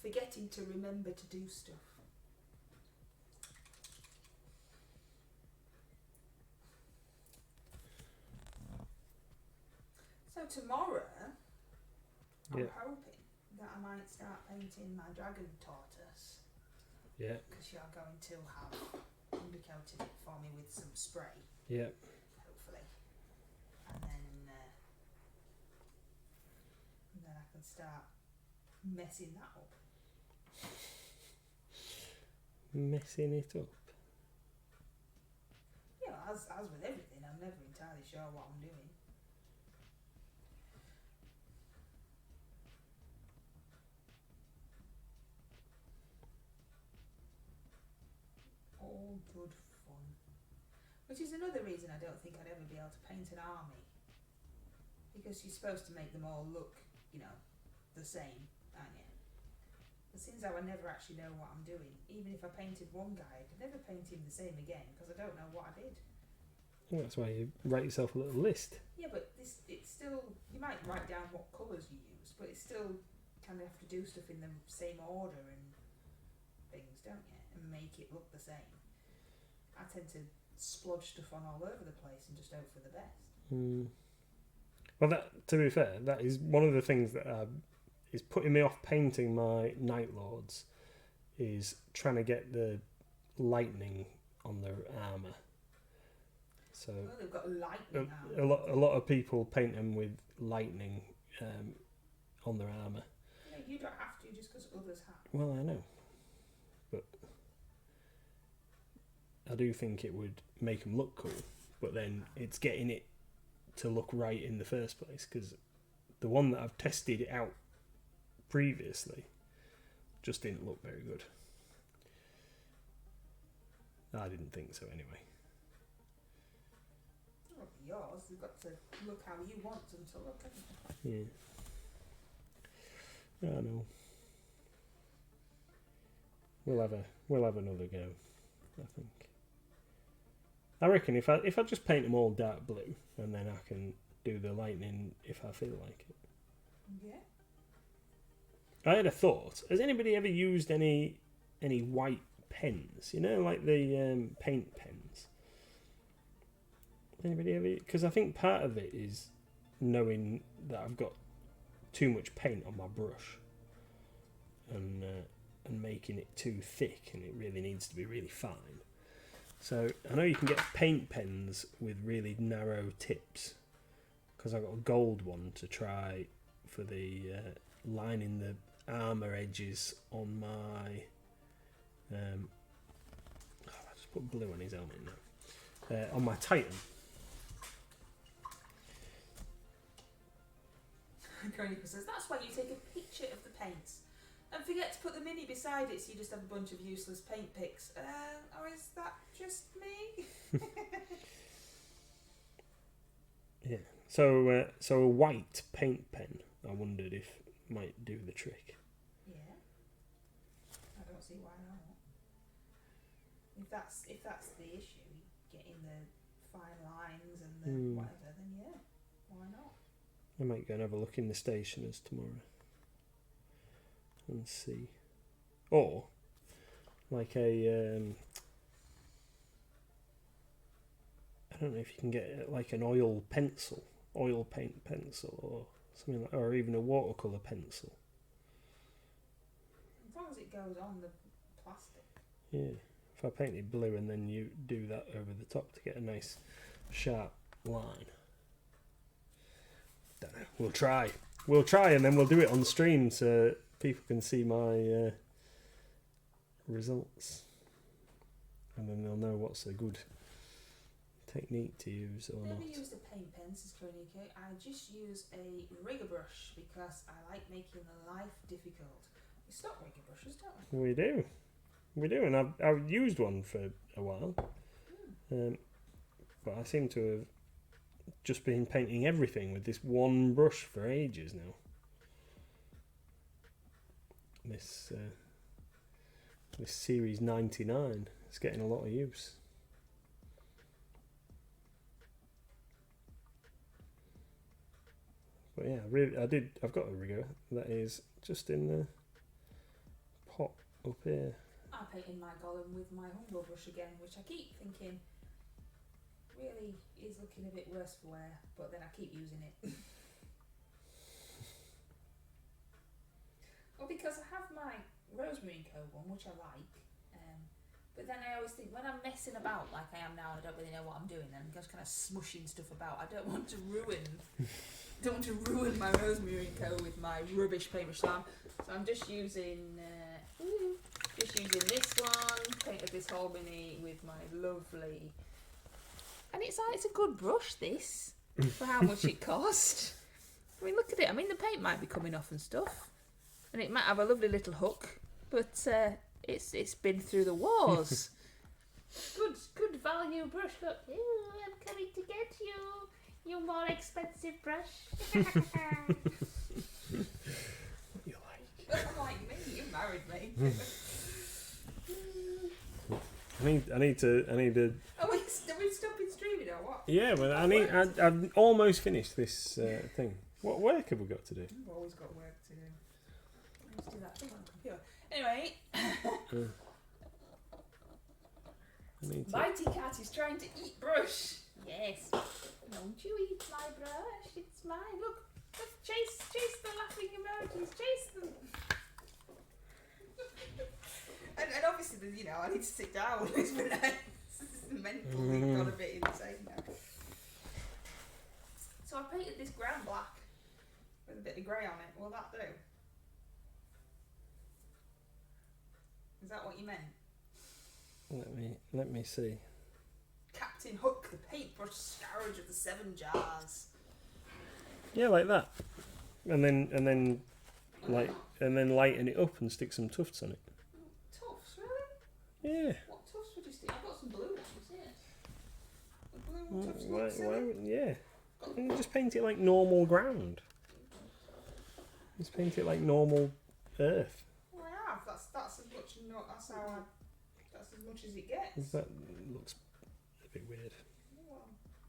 forgetting to remember to do stuff. So tomorrow, I'm Yeah. hoping that I might start painting my dragon tortoise, Yeah, because you're going to have undercoated it for me with some spray, yeah. hopefully, and then I can start messing that up. Messing it up. Yeah, as with everything, I'm never entirely sure what I'm doing. All good fun. Which is another reason I don't think I'd ever be able to paint an army. Because you're supposed to make them all look, the same, aren't you? It seems how I never actually know what I'm doing. Even if I painted one guy, I could never paint him the same again because I don't know what I did. Well, that's why you write yourself a little list. Yeah, but it's still, you might write down what colours you use, but it's still kind of have to do stuff in the same order and things, don't you? And make it look the same. I tend to splodge stuff on all over the place and just hope for the best. Well, that, to be fair, that is one of the things that is putting me off painting my Night Lords, is trying to get the lightning on their armour. So Well, they've got lightning armour. a lot of people paint them with lightning on their armour. Yeah, you don't have to just because others have. Well, I know, but I do think it would make them look cool. But then it's getting it to look right in the first place, because the one that I've tested it out previously just didn't look very good. I didn't think so anyway. It won't be yours. You've got to look how you want them to look, haven't you? Yeah. I know. We'll have another go, I think. I reckon if I just paint them all dark blue and then I can do the lightning if I feel like it. Yeah. I had a thought. Has anybody ever used any white pens? You know, like the paint pens. Anybody ever? Because I think part of it is knowing that I've got too much paint on my brush, and making it too thick, and it really needs to be really fine. So I know you can get paint pens with really narrow tips, because I got a gold one to try for the lining the armour edges on my. I just put blue on his helmet now. On my Titan. Chronicle says that's why you take a picture of the paints and forget to put the mini beside it, so you just have a bunch of useless paint pics. Or is that just me? Yeah. So a white paint pen, I wondered if might do the trick. Yeah. I don't see why not. If that's the issue, getting the fine lines and the whatever, then yeah, why not? I might go and have a look in the stationers tomorrow and see. Or like a I don't know if you can get like an oil paint pencil or something like, or even a watercolour pencil. As long as it goes on the plastic. Yeah. If I paint it blue and then you do that over the top to get a nice sharp line. Don't know. We'll try and then we'll do it on stream so people can see my results, and then they'll know what's a good technique to use or Never not. use the paint pen, says Kronike. I just use a rigger brush because I like making life difficult. We stock rigger brushes, don't we? We do, and I've used one for a while, but I seem to have just been painting everything with this one brush for ages now. This Series 99 is getting a lot of use. But yeah, I've got a rigger that is just in the pot up here. I painted my golem with my humble brush again, which I keep thinking really is looking a bit worse for wear, but then I keep using it. Well, because I have my Rosemary & Co one, which I like, but then I always think when I'm messing about like I am now and I don't really know what I'm doing, and I'm just kind of smushing stuff about, I don't want to ruin my Rosemary & Co with my rubbish paintbrush. So I'm just using this one, painted this whole mini with my lovely, and it's a good brush, this, for how much it cost. I mean, look at it. I mean, the paint might be coming off and stuff, and it might have a lovely little hook, but it's been through the wars. Good value brush. Look, I'm coming to get you, you more expensive brush. What you like? Like me, you married me. I need to. Are we stopping streaming or what? Yeah, well, I've almost finished this thing. What work have we got to do? We've always got work to do. Let's do that thing on the computer. Anyway, Mighty Cat is trying to eat brush. Yes. Don't you eat my brush? It's mine. Look, chase the laughing emojis. Chase them. And obviously, I need to sit down. It's mentally got a bit insane now. So I painted this ground black with a bit of grey on it. Will that do? Is that what you meant? Let me see. Captain Hook, the paintbrush scourge of the 7 jars. Yeah, like that, and then lighten it up and stick some tufts on it. Tufts, really? Yeah. What tufts would you stick? I've got some Yeah. And just paint it like normal ground. Just paint it like normal earth. Well, I have. That's as much. That's how I. That's as much as it gets. That looks a bit weird. Well,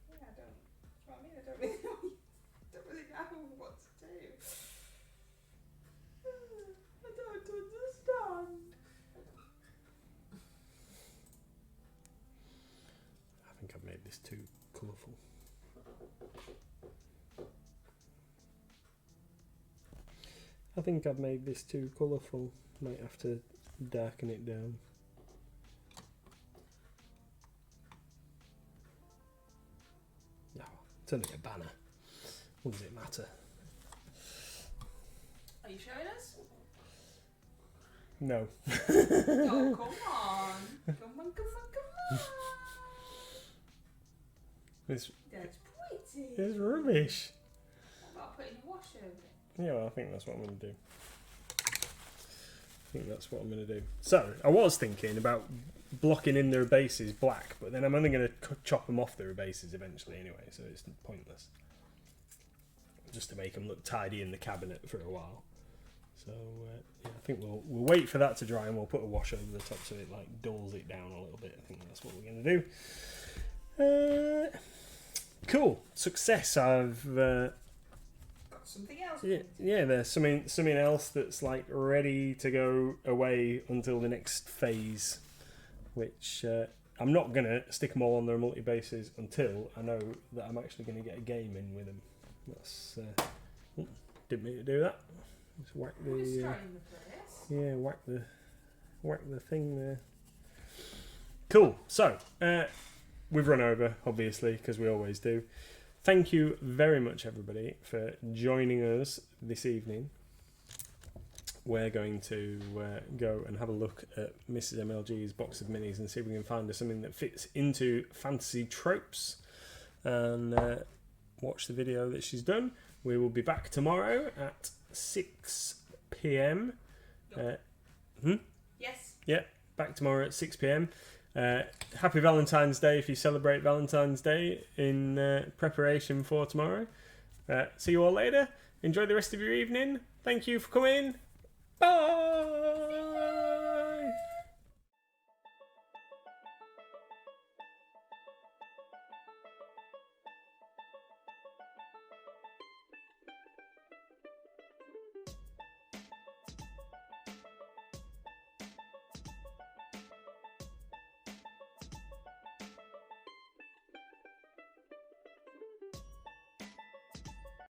yeah, I don't. That's what I mean. I don't really know. Don't really know what to do. I don't understand. I think I've made this too colourful. I think I've made this too colourful. Might have to darken it down. No, it's only a banner. What does it matter? Are you showing us? No. Oh, come on. Come on. It's That's pretty. it's rubbish. What about putting a wash over it? Yeah, well, I think that's what I'm going to do. I think that's what I'm going to do. So, I was thinking about blocking in their bases black, but then I'm only going to chop them off their bases eventually anyway, so it's pointless. Just to make them look tidy in the cabinet for a while. So, yeah, I think we'll wait for that to dry and we'll put a wash over the top so it like dulls it down a little bit. I think that's what we're going to do. Cool. Success. I've... Got something else. Yeah, there's something else that's like ready to go away until the next phase, which I'm not gonna stick them all on their multi bases until I know that I'm actually gonna get a game in with them. That's didn't mean to do that. Just whack the whack the thing there. Cool. So we've run over, obviously, because we always do. Thank you very much, everybody, for joining us this evening. We're going to go and have a look at Mrs MLG's box of minis and see if we can find us something that fits into fantasy tropes and watch the video that she's done. We will be back tomorrow at 6 p.m. Yes. Yeah, back tomorrow at 6 p.m. Happy Valentine's Day if you celebrate Valentine's Day in preparation for tomorrow. See you all later. Enjoy the rest of your evening. Thank you for coming. Bye.